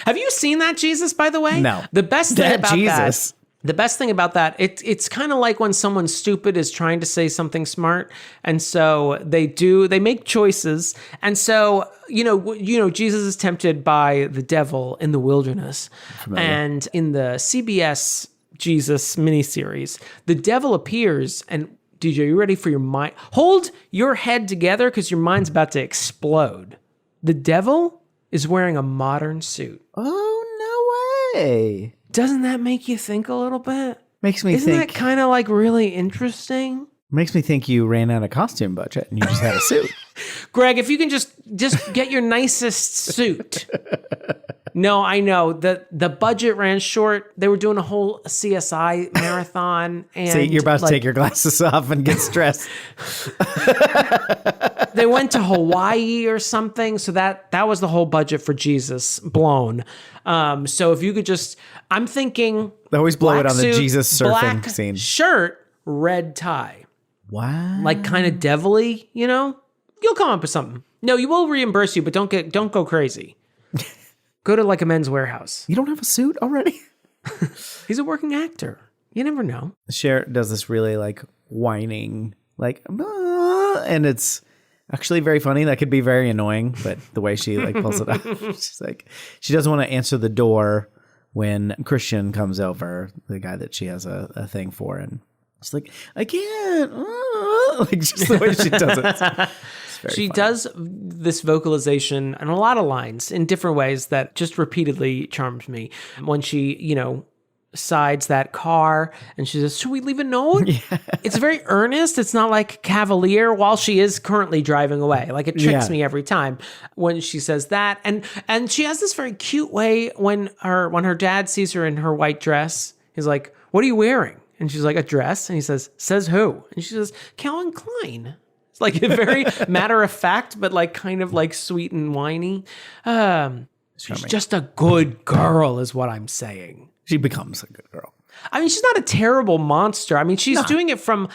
Have you seen that Jesus, by the way? No. The best thing about Jesus. The best thing about that, it's kind of like when someone stupid is trying to say something smart, and so they make choices, and so you know Jesus is tempted by the devil in the wilderness, and in the CBS Jesus miniseries, the devil appears, and DJ, you ready for your mind? Hold your head together because your mind's about to explode. The devil is wearing a modern suit. Oh, no way. Doesn't that make you think a little bit? Isn't that kind of like really interesting? Makes me think you ran out of costume budget and you just had a suit. Greg, if you can just get your nicest suit. No, I know. The budget ran short. They were doing a whole CSI marathon. And see, you're about to take your glasses off and get stressed. They went to Hawaii or something. So that was the whole budget for Jesus blown. So if you could just, I'm thinking. They always blow it on the suit, Jesus surfing black scene. Shirt, red tie. Wow. Like kind of devilly, you know? You'll come up with something. No, you will reimburse you, but don't go crazy. Go to like a Men's Warehouse. You don't have a suit already? He's a working actor. You never know. Cher does this really like whining, like, and it's actually very funny. That could be very annoying, but the way she like pulls it off, she's like, she doesn't want to answer the door when Christian comes over, the guy that she has a thing for, and she's like, I can't, like just the way she does it. She does this vocalization and a lot of lines in different ways that just repeatedly charms me. When she, sides that car and she says, should we leave a note? Yeah. It's very earnest. It's not like cavalier while she is currently driving away. Like it tricks me every time when she says that. And she has this very cute way when her dad sees her in her white dress. He's like, what are you wearing? And she's like, a dress. And he says who? And she says, Calvin Klein. It's like a very matter of fact, but like kind of like sweet and whiny. She's just a good girl is what I'm saying. She becomes a good girl. I mean, she's not a terrible monster. I mean, she's doing it from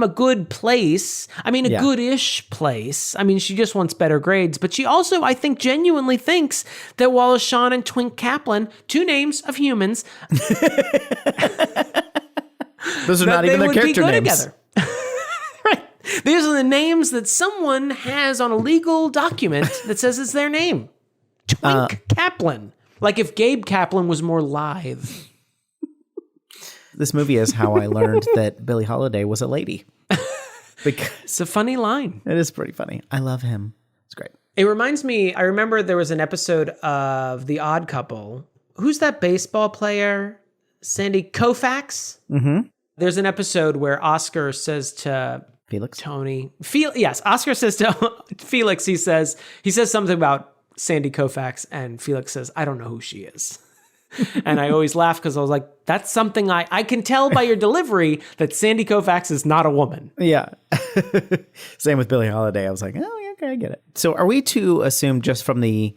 a good place. I mean, a good-ish place. I mean, she just wants better grades. But she also, I think, genuinely thinks that Wallace Shawn and Twink Kaplan, two names of humans, those are not even their character names. Right. These are the names that someone has on a legal document that says it's their name. Twink Kaplan. Like if Gabe Kaplan was more lithe. This movie is how I learned that Billie Holiday was a lady. Because it's a funny line. It is pretty funny. I love him. It's great. It reminds me, I remember there was an episode of The Odd Couple. Who's that baseball player? Sandy Koufax? Mm-hmm. There's an episode where Oscar says to Felix? Tony. Yes, Oscar says to Felix, he says something about Sandy Koufax, and Felix says, I don't know who she is. And I always laugh because I was like, that's something I can tell by your delivery that Sandy Koufax is not a woman. Yeah. Same with Billie Holiday. I was like, oh, yeah, okay, I get it. So are we to assume just from the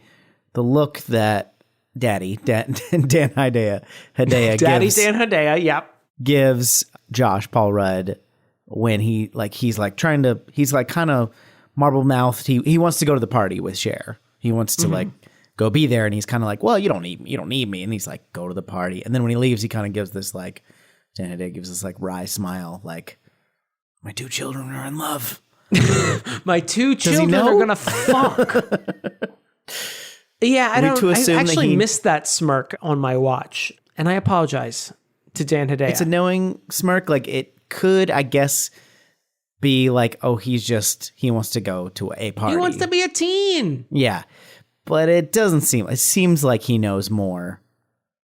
look that Dan Hedaya gives Josh Paul Rudd when he's kind of marble mouthed. He wants to go to the party with Cher. He wants to go be there, and he's kind of like, well, you don't need me, and he's like, go to the party. And then when he leaves, he kind of gives this like, Dan Hedaya gives this like wry smile, like, my two children are in love. My two children are gonna fuck. Yeah, I actually missed that smirk on my watch, and I apologize to Dan Hedaya. It's a knowing smirk, like it could, I guess, be like, oh, he wants to go to a party. He wants to be a teen. Yeah. But it seems like he knows more.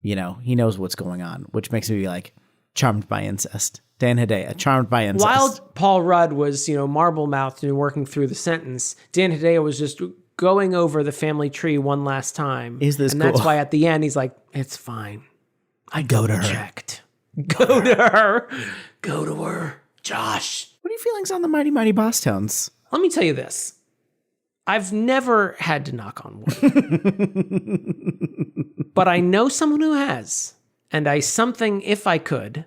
He knows what's going on, which makes me be like, charmed by incest. Dan Hedaya, charmed by incest. While Paul Rudd was, marble-mouthed and working through the sentence, Dan Hedaya was just going over the family tree one last time. Is this and cool? That's why at the end he's like, it's fine. I go to her. Checked. Go to her. Go to her. Josh. What are your feelings on the Mighty Mighty Boss Tones? Let me tell you this. I've never had to knock on wood. But I know someone who has. And if I could,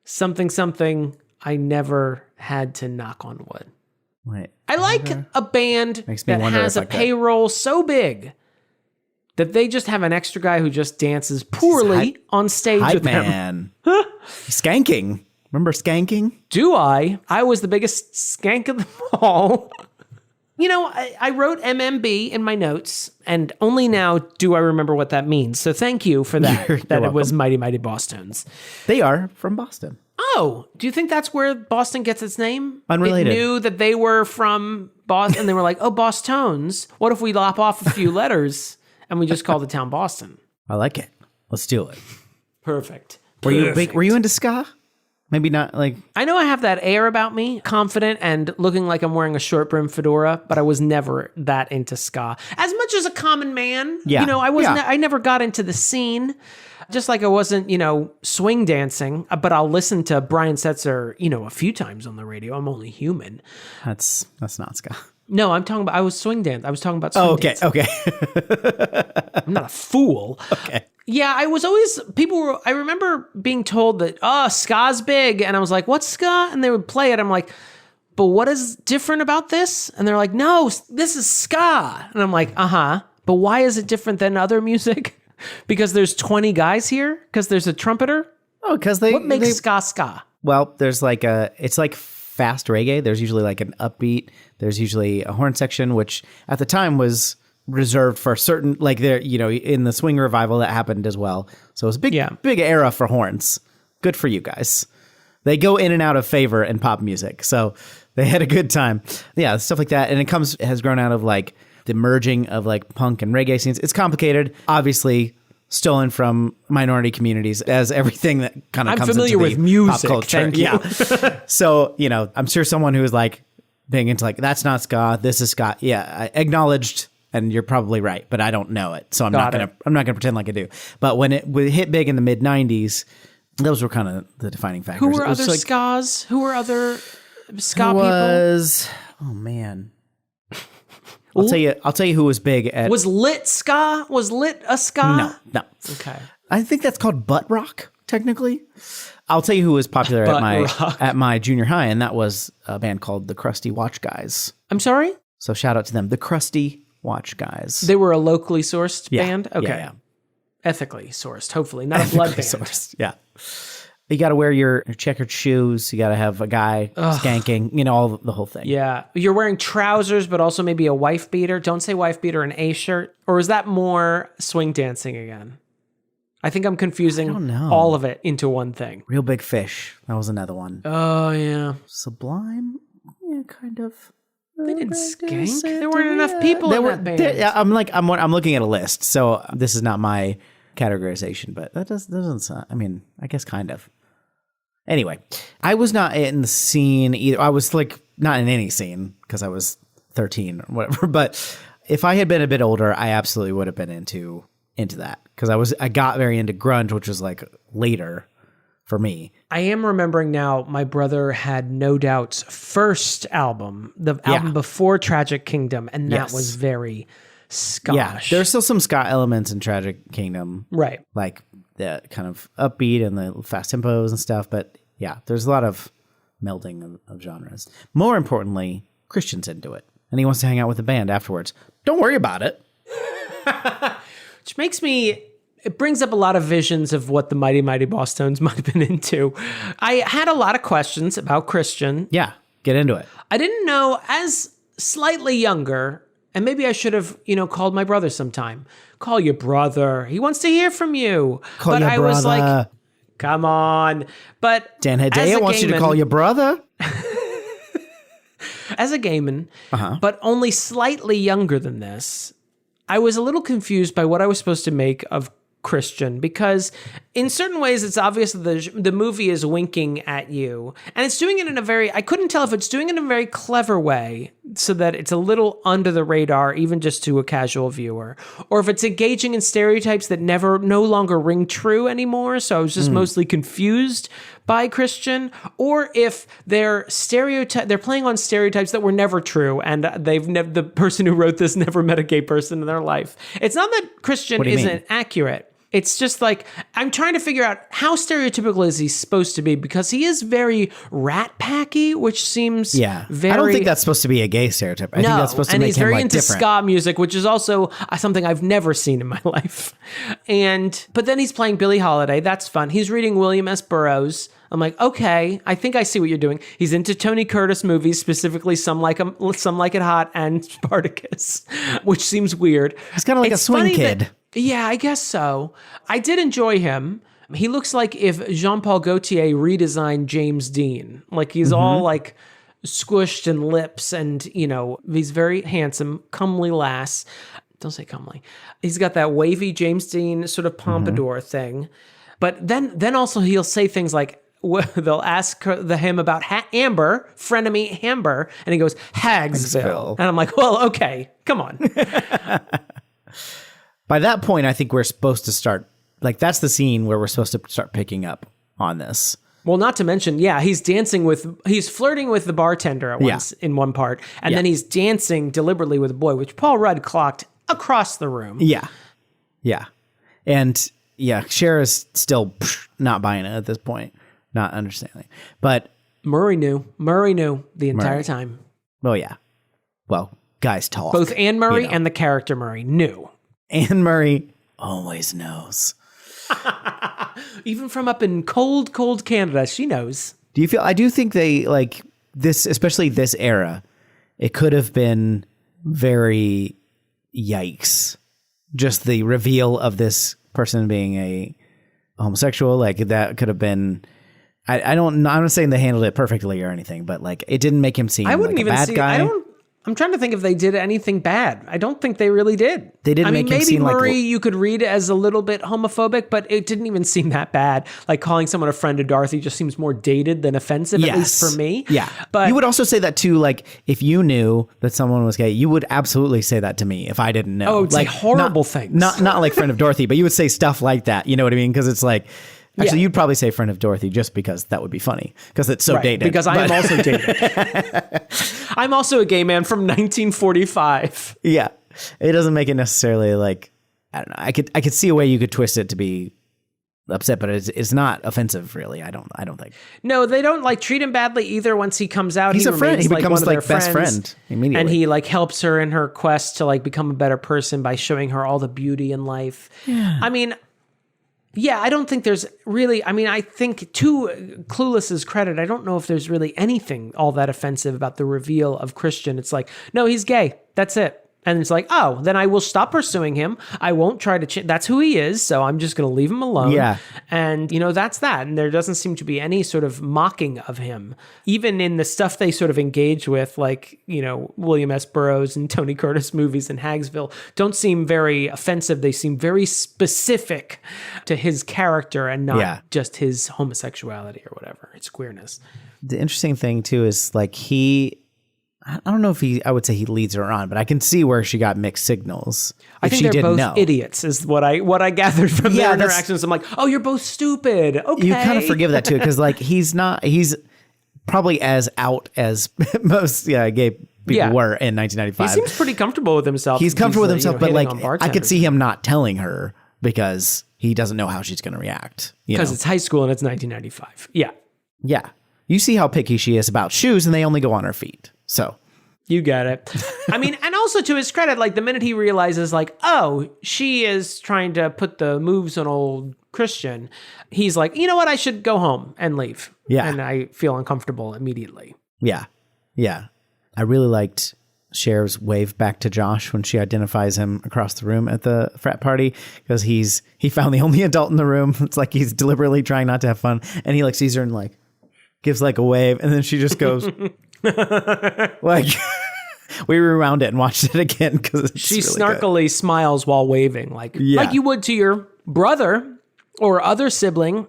something, I never had to knock on wood. Wait. I like a band that has a payroll so big that they just have an extra guy who just dances poorly on stage with them. Skanking. Remember skanking? Do I? I was the biggest skank of them all. I wrote MMB in my notes, and only now do I remember what that means. So thank you for that, You're it welcome. was Mighty Mighty Boss Tones. They are from Boston. Oh, do you think that's where Boston gets its name? Unrelated. It knew that they were from Boston, and they were like, oh, Boss Tones. What if we lop off a few letters, and we just call the town Boston? I like it. Let's do it. Perfect. Were you into ska? Maybe not like... I know I have that air about me, confident and looking like I'm wearing a short brim fedora, but I was never that into ska. As much as a common man, I never got into the scene. Just like I wasn't, swing dancing, but I'll listen to Brian Setzer, a few times on the radio. I'm only human. That's not ska. No, I was swing dance. I was talking about swing dancing. Okay. I'm not a fool. Okay. Yeah, I remember being told that, ska's big. And I was like, what's ska? And they would play it. I'm like, but what is different about this? And they're like, no, this is ska. And I'm like, but why is it different than other music? Because there's 20 guys here? Because there's a trumpeter? Oh, because what makes ska? Well, there's it's like fast reggae. There's usually like an upbeat. There's usually a horn section, which at the time was reserved for certain, like there, in the swing revival that happened as well. So it was a big era for horns. Good for you guys. They go in and out of favor in pop music. So they had a good time. Yeah, stuff like that. And it has grown out of like the merging of like punk and reggae scenes. It's complicated, obviously stolen from minority communities, as everything that kind of comes into the with music, pop culture. thank you. Yeah. So, I'm sure someone who is like being into like, that's not ska, this is ska. Yeah, I acknowledged, and you're probably right, but I don't know it. So I'm not gonna pretend like I do. But when it hit big in the mid 90s, those were kind of the defining factors. Who were other skas? Who were other ska people? Oh man. I'll tell you who was big at... Was Lit ska? Was Lit a ska? No. Okay. I think that's called butt rock, technically. I'll tell you who was popular at my junior high, and that was a band called the Krusty Watch Guys. I'm sorry? So shout out to them. The Krusty Watch Guys. They were a locally sourced band? Okay. Yeah. Ethically sourced, hopefully. Not a blood band. Sourced. Yeah. You got to wear your checkered shoes. You got to have a guy skanking, all the whole thing. Yeah. You're wearing trousers, but also maybe a wife beater. Don't say wife beater, an A shirt. Or is that more swing dancing again? I think I'm confusing all of it into one thing. Real Big Fish. That was another one. Oh, yeah. Sublime? Yeah, kind of. They didn't skank. There weren't enough people in that band. I'm looking at a list, so this is not my categorization, but that doesn't sound, I guess kind of. Anyway, I was not in the scene either. I was like not in any scene because I was 13 or whatever. But if I had been a bit older, I absolutely would have been into that because I got very into grunge, which was like later for me. I am remembering now. My brother had No Doubt's first album, the album before Tragic Kingdom, and that was very ska. Yeah, there's still some ska elements in Tragic Kingdom, right? Like the kind of upbeat and the fast tempos and stuff. But yeah, there's a lot of melding of genres. More importantly, Christian's into it, and he wants to hang out with the band afterwards. Don't worry about it. Which makes it brings up a lot of visions of what the Mighty Mighty Boss Tones might have been into. I had a lot of questions about Christian. Yeah, get into it. I didn't know, as slightly younger, and maybe I should have, called my brother sometime. Call your brother. He wants to hear from you. Call your brother. I was like, Come on. But Dan as Hedaya a wants you to gayman- call you brother. As a gayman, but only slightly younger than this, I was a little confused by what I was supposed to make of Christian, because in certain ways it's obvious that the movie is winking at you, and it's doing it in a very, I couldn't tell if it's doing it in a very clever way so that it's a little under the radar even just to a casual viewer, or if it's engaging in stereotypes that no longer ring true anymore, so I was just mostly confused by Christian, or if they're playing on stereotypes that were never true, and the person who wrote this never met a gay person in their life. It's not that Christian isn't accurate. It's just like, I'm trying to figure out how stereotypical is he supposed to be, because he is very rat packy, which seems very... I don't think that's supposed to be a gay stereotype. I think that's supposed to make him he's very into different. ska music, which is also something I've never seen in my life. But then he's playing Billie Holiday. That's fun. He's reading William S. Burroughs. I'm like, okay, I think I see what you're doing. He's into Tony Curtis movies, specifically Some Like It Hot and Spartacus, which seems weird. He's kind of like a swing kid. Yeah, I guess so. I did enjoy him. He looks like if Jean-Paul Gaultier redesigned James Dean. Like he's all like squished and lips, and he's very handsome, comely lass. Don't say comely. He's got that wavy James Dean sort of pompadour thing. But then also he'll say things like, they'll ask him about Amber, frenemy Amber, and he goes, Hagsville. And I'm like, well, okay, come on. By that point, I think we're supposed to start, like, that's the scene where we're supposed to start picking up on this. Well, not to mention, he's flirting with the bartender in one part, and then he's dancing deliberately with a boy, which Paul Rudd clocked across the room. Yeah. Yeah. And Cher is still not buying it at this point, not understanding. But Murray knew the entire time. Oh, yeah. Well, guys talk. Both Anne Murray and the character Murray knew. Anne Murray always knows. Even from up in cold, cold Canada, she knows. I do think they, like, this, especially this era, it could have been very yikes. Just the reveal of this person being a homosexual, like, that could have been... I'm not saying they handled it perfectly or anything, but, like, it didn't make him seem like a bad guy. I'm trying to think if they did anything bad. I don't think they really did. They didn't make him seem like... Maybe Murray you could read as a little bit homophobic, but it didn't even seem that bad. Like calling someone a friend of Dorothy just seems more dated than offensive, at least for me. Yeah. But you would also say that too, like, if you knew that someone was gay, you would absolutely say that to me if I didn't know. Oh, it's like horrible things. Not like friend of Dorothy, but you would say stuff like that. You know what I mean? Because it's like... Actually, you'd probably say friend of Dorothy just because that would be funny because it's so dated. Because I am also dated. I'm also a gay man from 1945. Yeah. It doesn't make it necessarily like, I don't know. I could see a way you could twist it to be upset, but it's not offensive really. I don't think. No, they don't like treat him badly either. Once he comes out, he's a friend. He becomes like best friend immediately. And he like helps her in her quest to like become a better person by showing her all the beauty in life. Yeah. I mean, yeah, I don't think there's really, I think to Clueless's credit, I don't know if there's really anything all that offensive about the reveal of Christian. It's like, no, he's gay. That's it. And it's like, oh, then I will stop pursuing him. I won't try to change. That's who he is. So I'm just going to leave him alone. Yeah. And, that's that. And there doesn't seem to be any sort of mocking of him. Even in the stuff they sort of engage with, like, William S. Burroughs and Tony Curtis movies and Hagsville don't seem very offensive. They seem very specific to his character and not just his homosexuality or whatever. It's queerness. The interesting thing, too, is like I don't know if I would say he leads her on, but I can see where she got mixed signals. I think they're both idiots is what I gathered from their interactions. I'm like, oh, you're both stupid. Okay. You kind of forgive that too. Cause like, he's probably as out as most gay people were in 1995. He seems pretty comfortable with himself. He's comfortable with himself, but like, I could see him not telling her because he doesn't know how she's going to react. Because it's high school and it's 1995. Yeah. Yeah. You see how picky she is about shoes and they only go on her feet. So you got it. And also to his credit, like the minute he realizes like, oh, she is trying to put the moves on old Christian, he's like, you know what? I should go home and leave. Yeah. And I feel uncomfortable immediately. Yeah. Yeah. I really liked Cher's wave back to Josh when she identifies him across the room at the frat party because he found the only adult in the room. It's like he's deliberately trying not to have fun, and he like sees her and like gives like a wave, and then she just goes like we rewound it and watched it again because she really snarkily smiles while waving like you would to your brother or other sibling.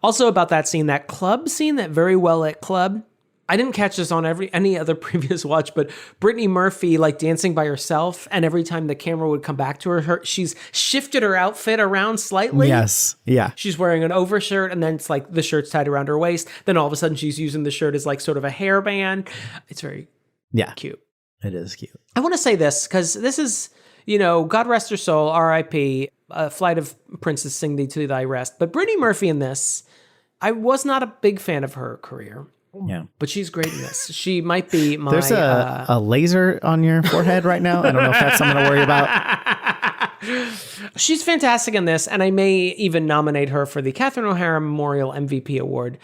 Also about that scene, that club scene, that very well lit club. I didn't catch this on any other previous watch, but Brittany Murphy like dancing by herself, and every time the camera would come back to her, she's shifted her outfit around slightly. Yes. Yeah. She's wearing an overshirt, and then it's like the shirt's tied around her waist. Then all of a sudden she's using the shirt as like sort of a hairband. It's very cute. It is cute. I want to say this because this is, God rest her soul, R.I.P., Flight of Princess Sing Thee to Thy Rest. But Brittany Murphy in this, I was not a big fan of her career. Yeah. But she's great in this. She might be my... There's a laser on your forehead right now. I don't know if that's something to worry about. She's fantastic in this, and I may even nominate her for the Catherine O'Hara Memorial MVP Award.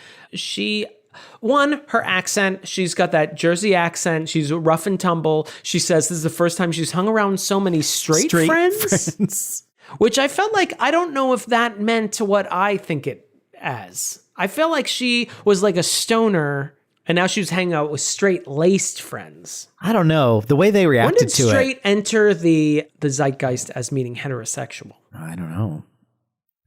Her accent, she's got that Jersey accent. She's rough and tumble. She says this is the first time she's hung around so many straight friends. Which I felt like, I don't know if that meant what I think it as. I felt like she was like a stoner, and now she was hanging out with straight-laced friends. I don't know. The way they reacted to it. When did straight enter the zeitgeist as meaning heterosexual? I don't know.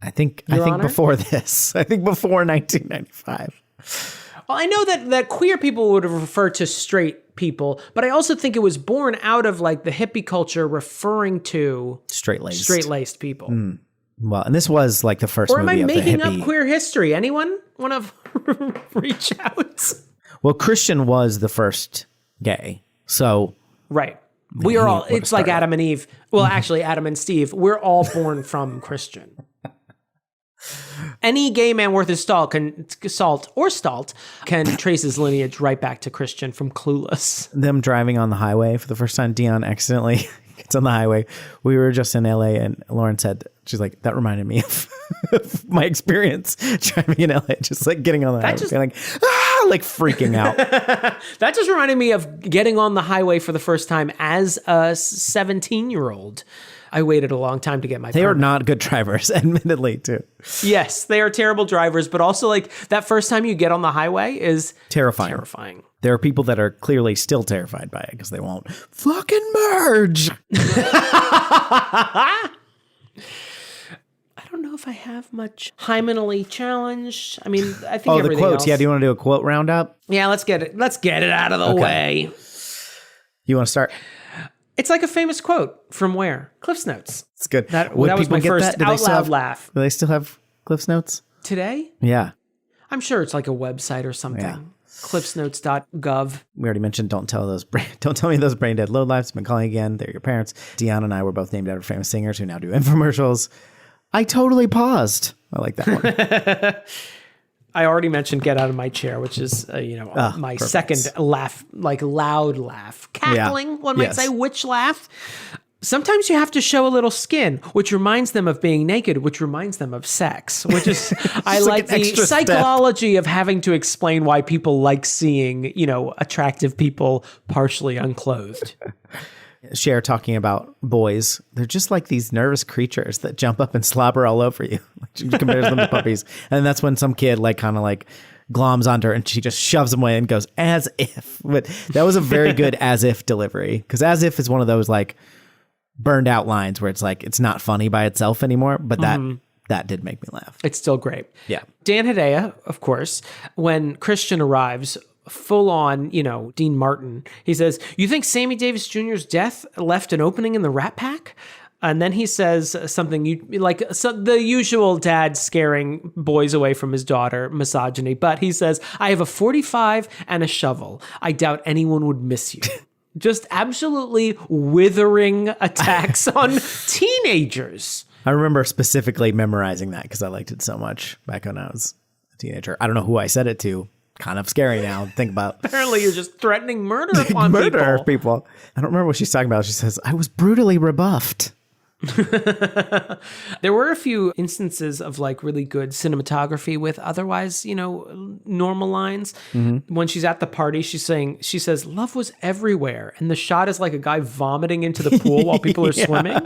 I think before this. I think before 1995. Well, I know that queer people would refer to straight people, but I also think it was born out of like the hippie culture referring to straight-laced people. Mm. Well, and this was like the first movie of the hippie. Or am I making up queer history? Anyone want to reach out? Well, Christian was the first gay, so... Right. We are all... It's like Adam and Eve. Well, actually, Adam and Steve. We're all born from Christian. Any gay man worth his salt can trace his lineage right back to Christian from Clueless. Them driving on the highway for the first time, Dion accidentally gets on the highway. We were just in LA, and Lauren said, she's like, that reminded me of my experience driving in LA, just like getting on the highway, feeling like freaking out. That just reminded me of getting on the highway for the first time as a 17-year-old. I waited a long time to get my They are not good drivers, admittedly, too. Yes, they are terrible drivers, but also like that first time you get on the highway is terrifying. There are people that are clearly still terrified by it because they won't fucking merge. I don't know if I have much hymenally challenged. I mean, I think everything the quotes. else. Yeah, do you want to do a quote roundup? Yeah, let's get it out of the way. You want to start? It's like a famous quote from where? Cliff's Notes. It's good. That was my first out loud laugh. Do they still have Cliff's Notes? Today? Yeah. I'm sure it's like a website or something. Yeah. Cliffsnotes.gov. We already mentioned don't tell me those brain dead low lives. Been calling again. They're your parents. Dion and I were both named after famous singers who now do infomercials. I totally paused. I like that one. I already mentioned Get Out of My Chair, which is, my perfect. Second laugh, like loud laugh. Cackling, one might say, witch laugh. Sometimes you have to show a little skin, which reminds them of being naked, which reminds them of sex, which is, I like the psychology of having to explain why people like seeing, attractive people partially unclothed. Cher talking about boys. They're just like these nervous creatures that jump up and slobber all over you. She compares them to puppies. And that's when some kid kind of gloms onto her and she just shoves them away and goes, as if. But that was a very good as if delivery. Because as if is one of those burned out lines where it's it's not funny by itself anymore. But that did make me laugh. It's still great. Yeah. Dan Hedaya, of course, when Christian arrives, full on, Dean Martin. He says, you think Sammy Davis Jr.'s death left an opening in the Rat Pack? And then he says something the usual dad scaring boys away from his daughter, misogyny. But he says, I have a 45 and a shovel. I doubt anyone would miss you. Just absolutely withering attacks on teenagers. I remember specifically memorizing that because I liked it so much back when I was a teenager. I don't know who I said it to. Kind of scary now to think about. Apparently you're just threatening murder upon people. I don't remember what she's talking about. She says, I was brutally rebuffed. There were a few instances of like really good cinematography with otherwise, normal lines. When she's at the party, she says, "Love was everywhere." And the shot is like a guy vomiting into the pool while people are swimming.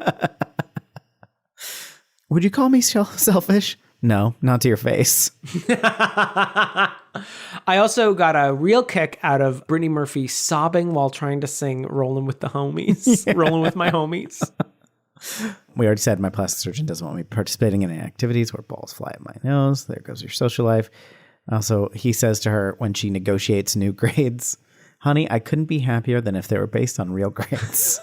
Would you call me selfish? No, not to your face. I also got a real kick out of Brittany Murphy sobbing while trying to sing "Rollin' with the Homies," "Rollin' with my homies." We already said my plastic surgeon doesn't want me participating in any activities where balls fly at my nose. There goes your social life. Also, he says to her when she negotiates new grades, "Honey, I couldn't be happier than if they were based on real grades."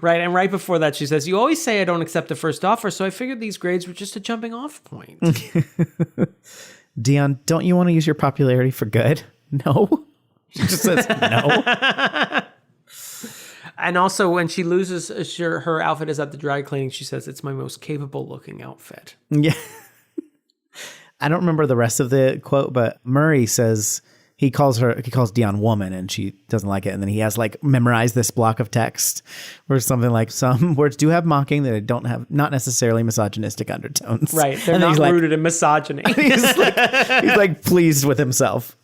Right. And right before that, she says, "You always say I don't accept the first offer, so I figured these grades were just a jumping off point." Dion, don't you want to use your popularity for good? No. She just says no. And also, when she loses her outfit is at the dry cleaning, she says, "It's my most capable looking outfit." Yeah. I don't remember the rest of the quote, but Murray says he calls Dion woman and she doesn't like it. And then he has like memorized this block of text where something like some words do have mocking that don't have not necessarily misogynistic undertones. Right. They're not rooted in misogyny. he's like pleased with himself.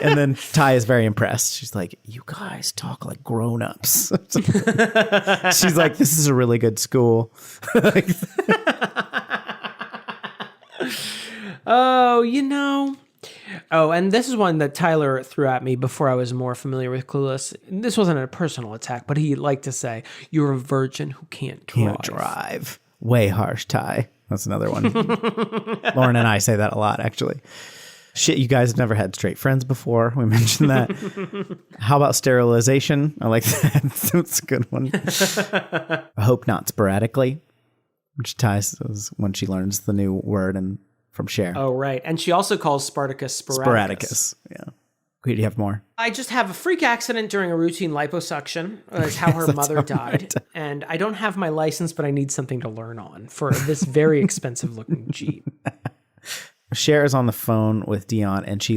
And then Ty is very impressed. She's like, "You guys talk like grown-ups." She's like, "This is a really good school." Oh, and this is one that Tyler threw at me before I was more familiar with Clueless. This wasn't a personal attack, but he liked to say, "You're a virgin who can't drive." Way harsh, Ty. That's another one. Lauren and I say that a lot, actually. Shit, you guys have never had straight friends before. We mentioned that. How about sterilization? I like that. That's a good one. I hope not sporadically, which ties when she learns the new word and from Cher. Oh, right. And she also calls Spartacus Sporadicus. Sporadicus, yeah. Do you have more? I just have a freak accident during a routine liposuction. That's how her mother died. And I don't have my license, but I need something to learn on for this very expensive looking Jeep. Cher is on the phone with Dion and she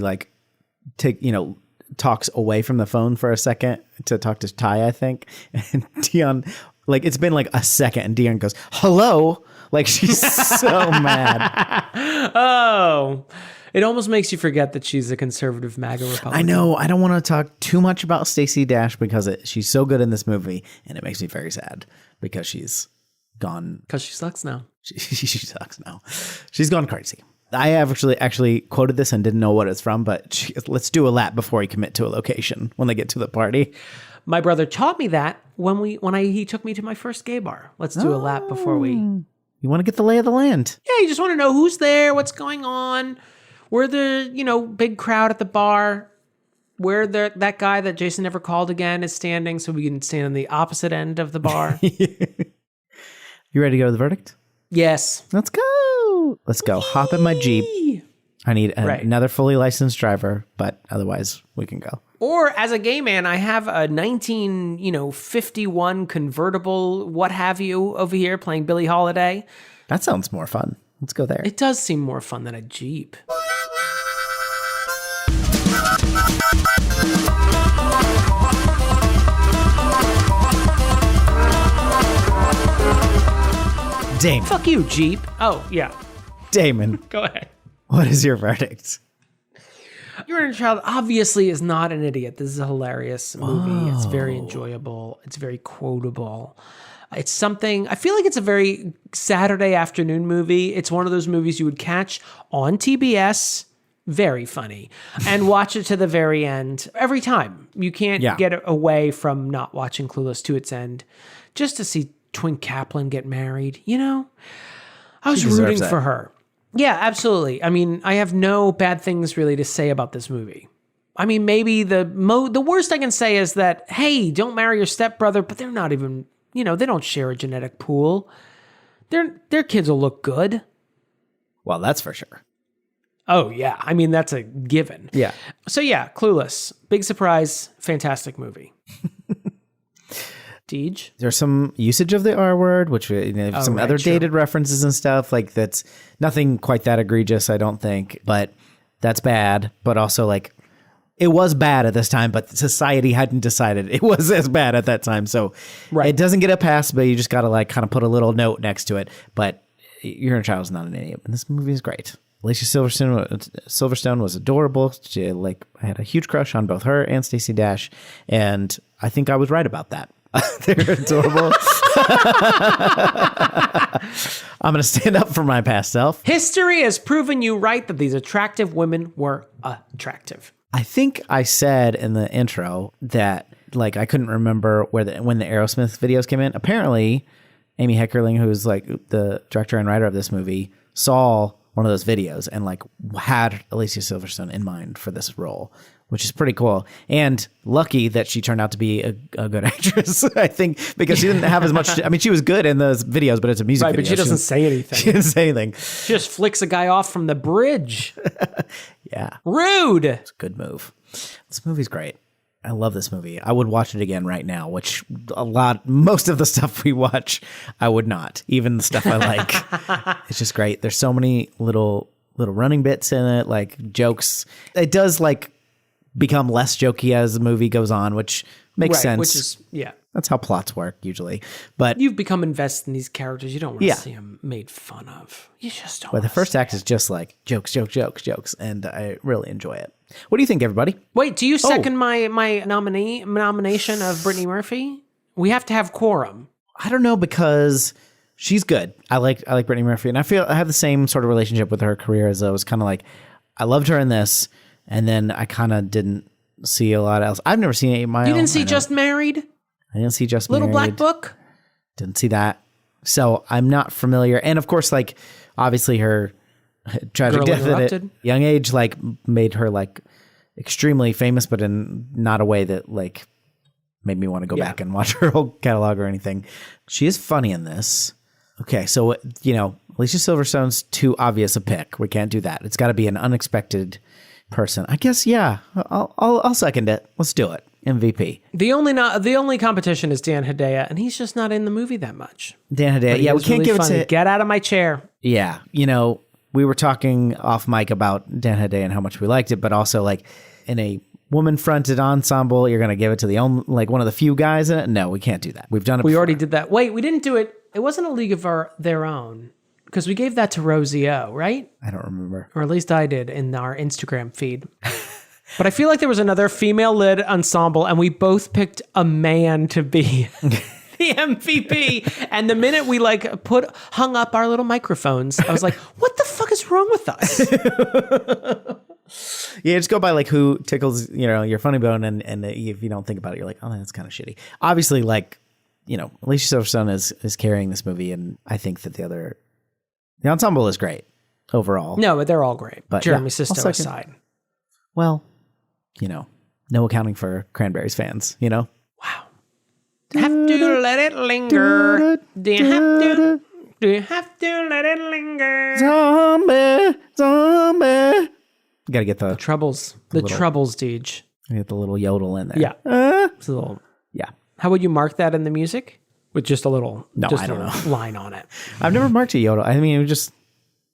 talks away from the phone for a second to talk to Ty, I think. And Dion, it's been like a second and Dion goes, "Hello." She's so mad. Oh, it almost makes you forget that she's a conservative MAGA Republican. I know. I don't want to talk too much about Stacey Dash because she's so good in this movie and it makes me very sad because she's gone. Because she sucks now. She sucks now. She's gone crazy. I have actually quoted this and didn't know what it's from, but let's do a lap before we commit to a location when they get to the party. My brother taught me that he took me to my first gay bar. Let's do a lap before we... You want to get the lay of the land. Yeah, you just want to know who's there, what's going on, where the, big crowd at the bar, where that guy that Jason never called again is standing so we can stand on the opposite end of the bar. You ready to go to the verdict? Yes. Let's go. Let's go. Hop in my Jeep. I need another fully licensed driver, but otherwise we can go. Or as a gay man, I have a 1951 convertible, what have you, over here playing Billie Holiday. That sounds more fun. Let's go there. It does seem more fun than a Jeep. Damon. Fuck you, Jeep. Oh, yeah. Damon. Go ahead. What is your verdict? Your Inner Child obviously is not an idiot. This is a hilarious movie. It's very enjoyable. It's very quotable. It's something, I feel like it's a very Saturday afternoon movie. It's one of those movies you would catch on TBS, very funny, and watch it to the very end every time. You can't get away from not watching Clueless to its end just to see Twin Kaplan get married, I was rooting for her. Yeah, absolutely. I mean, I have no bad things really to say about this movie. I mean, maybe the worst I can say is that, hey, don't marry your stepbrother, but they're not even, they don't share a genetic pool. Their kids will look good. Well, that's for sure. Oh, yeah. I mean, that's a given. Yeah. So, yeah, Clueless. Big surprise. Fantastic movie. Deej? There's some usage of the R word, which some other dated references and stuff. That's nothing quite that egregious, I don't think. But that's bad. But also, it was bad at this time, but society hadn't decided it was as bad at that time. So it doesn't get a pass, but you just got to like kind of put a little note next to it. But your inner child is not an idiot. And this movie is great. Alicia Silverstone was adorable. She, like, I had a huge crush on both her and Stacey Dash, and I think I was right about that. They're adorable. I'm going to stand up for my past self. History has proven you right that these attractive women were attractive. I think I said in the intro that, like, I couldn't remember when the Aerosmith videos came in. Apparently, Amy Heckerling, who's like the director and writer of this movie, saw one of those videos and like had Alicia Silverstone in mind for this role, which is pretty cool. And lucky that she turned out to be a good actress, I think, because she didn't have as much. I mean, she was good in those videos, but it's a music video. But she doesn't say anything. She didn't say anything. She just flicks a guy off from the bridge. Yeah. Rude. It's a good move. This movie's great. I love this movie. I would watch it again right now, which most of the stuff we watch, I would not. Even the stuff I like. It's just great. There's so many little running bits in it, like jokes. It does like become less jokey as the movie goes on, which makes sense. Which is, yeah. That's how plots work usually. But you've become invested in these characters. You don't want to see them made fun of. You just don't. But the first act is just like jokes, and I really enjoy it. What do you think, everybody? Wait, do you second my nomination of Brittany Murphy? We have to have quorum. I don't know, because she's good. I like Brittany Murphy, and I feel I have the same sort of relationship with her career as I was kind of like, I loved her in this, and then I kind of didn't see a lot else. I've never seen it. You didn't see Just Married? I didn't see Just Little Married. Black Book? Didn't see that. So I'm not familiar. And of course, like, obviously her tragic death at a young age, like, made her like extremely famous, but in not a way that like made me want to go back and watch her whole catalog or anything. She is funny in this. Okay, so, you know, Alicia Silverstone's too obvious a pick. We can't do that. It's got to be an unexpected person. I guess, yeah. I'll second it. Let's do it. MVP. The only competition is Dan Hedaya, and he's just not in the movie that much. Dan Hedaya, yeah, we can't give it to. Get out of my chair. Yeah, you know, we were talking off mic about Dan Hedaya and how much we liked it, but also like in a woman-fronted ensemble, you're going to give it to the only, like, one of the few guys in it. No, we can't do that. We've done it. We already did that. Wait, we didn't do it. It wasn't a League of Their Own, because we gave that to Rosie O, right? I don't remember, or at least I did in our Instagram feed. But I feel like there was another female-led ensemble, and we both picked a man to be the MVP. And the minute we like hung up our little microphones, I was like, "What the fuck is wrong with us?" Yeah, just go by like who tickles, you know, your funny bone, and if you don't think about it, you're like, "Oh, that's kind of shitty." Obviously, like, you know, Alicia Silverstone is carrying this movie, and I think that the ensemble is great overall. No, but they're all great. But Jeremy yeah, Sisto aside. Well, you know, no accounting for Cranberries fans, you know? Wow. Have to let it linger. Do you have to? Do you have to let it linger? Zombie. You gotta get the troubles. The troubles, Deej. Get the little yodel in there. Yeah. It's a little. Yeah. How would you mark that in the music? With just a little. No, just I don't know. Line on it. I've never marked a yodel. I mean, it was just.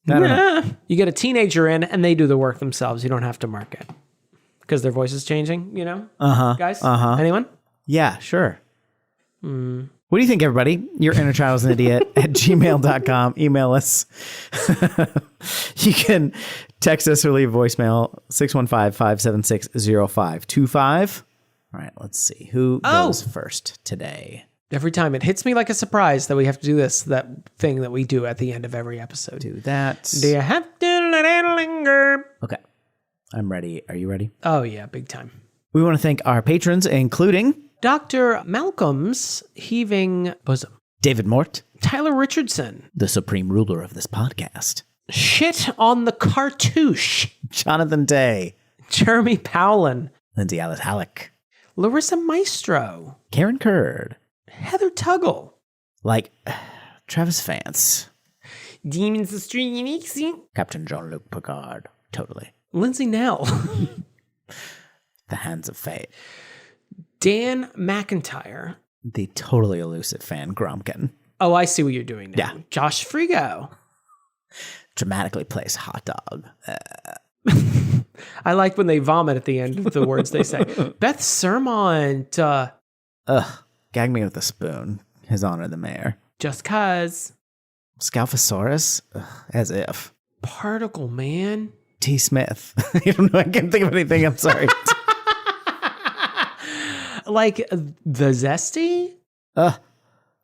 I don't know. You get a teenager in, and they do the work themselves. You don't have to mark it. Because their voice is changing, you know? Guys? Anyone? Yeah, sure. What do you think, everybody? Your inner child is an idiot at gmail.com. Email us. You can text us or leave voicemail 615-576-0525. All right, let's see. Who goes first today? Every time it hits me like a surprise that we have to do that thing that we do at the end of every episode. Do that. Do you have to let it linger? Okay. I'm ready. Are you ready? Oh, yeah, big time. We want to thank our patrons, including Dr. Malcolm's Heaving Bosom, David Mort, Tyler Richardson, the supreme ruler of this podcast, Shit on the Cartouche, Jonathon Day, Jeremy Powlen, Lindsay Halik, Larissa Maestro, Karen Curd, Heather Tuggle, like Travis Vance, Demons the Street, Captain Jean-Luc Picard, totally. Lindsay Nell. The Hands of Fate. Dan McIntyre. The totally elusive fan, Gromkin. Oh, I see what you're doing now. Yeah. Josh Frigo. Dramatically placed hot dog. I like when they vomit at the end of the words they say. Beth Surmont. Gag me with a spoon. Hizoner the mayor. Just cause. Scalfasaurus? As if. Particle Man. T. Smith. I don't know. I can't think of anything. I'm sorry. Like the Zesty?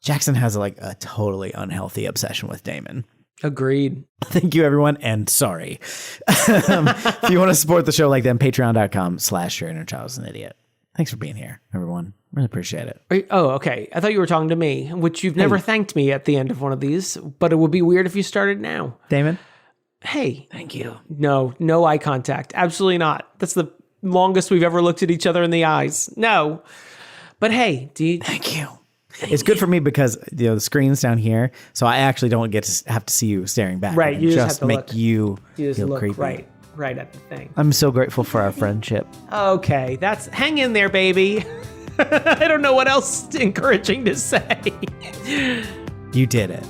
Jackson has like a totally unhealthy obsession with Damon. Agreed. Thank you, everyone, and sorry. If you want to support the show like that, patreon.com/your inner child is an idiot. Thanks for being here, everyone. Really appreciate it. Oh, okay. I thought you were talking to me, which you've never thanked me at the end of one of these, but it would be weird if you started now. Damon? Hey. Thank you. No eye contact. Absolutely not. That's the longest we've ever looked at each other in the eyes. No. But hey, Thank you. It's good for me because the screen's down here, so I actually don't get to have to see you staring back. Right, you just have to make look. you just feel look creepy. right at the thing. I'm so grateful for our friendship. Okay, hang in there, baby. I don't know what else encouraging to say. You did it.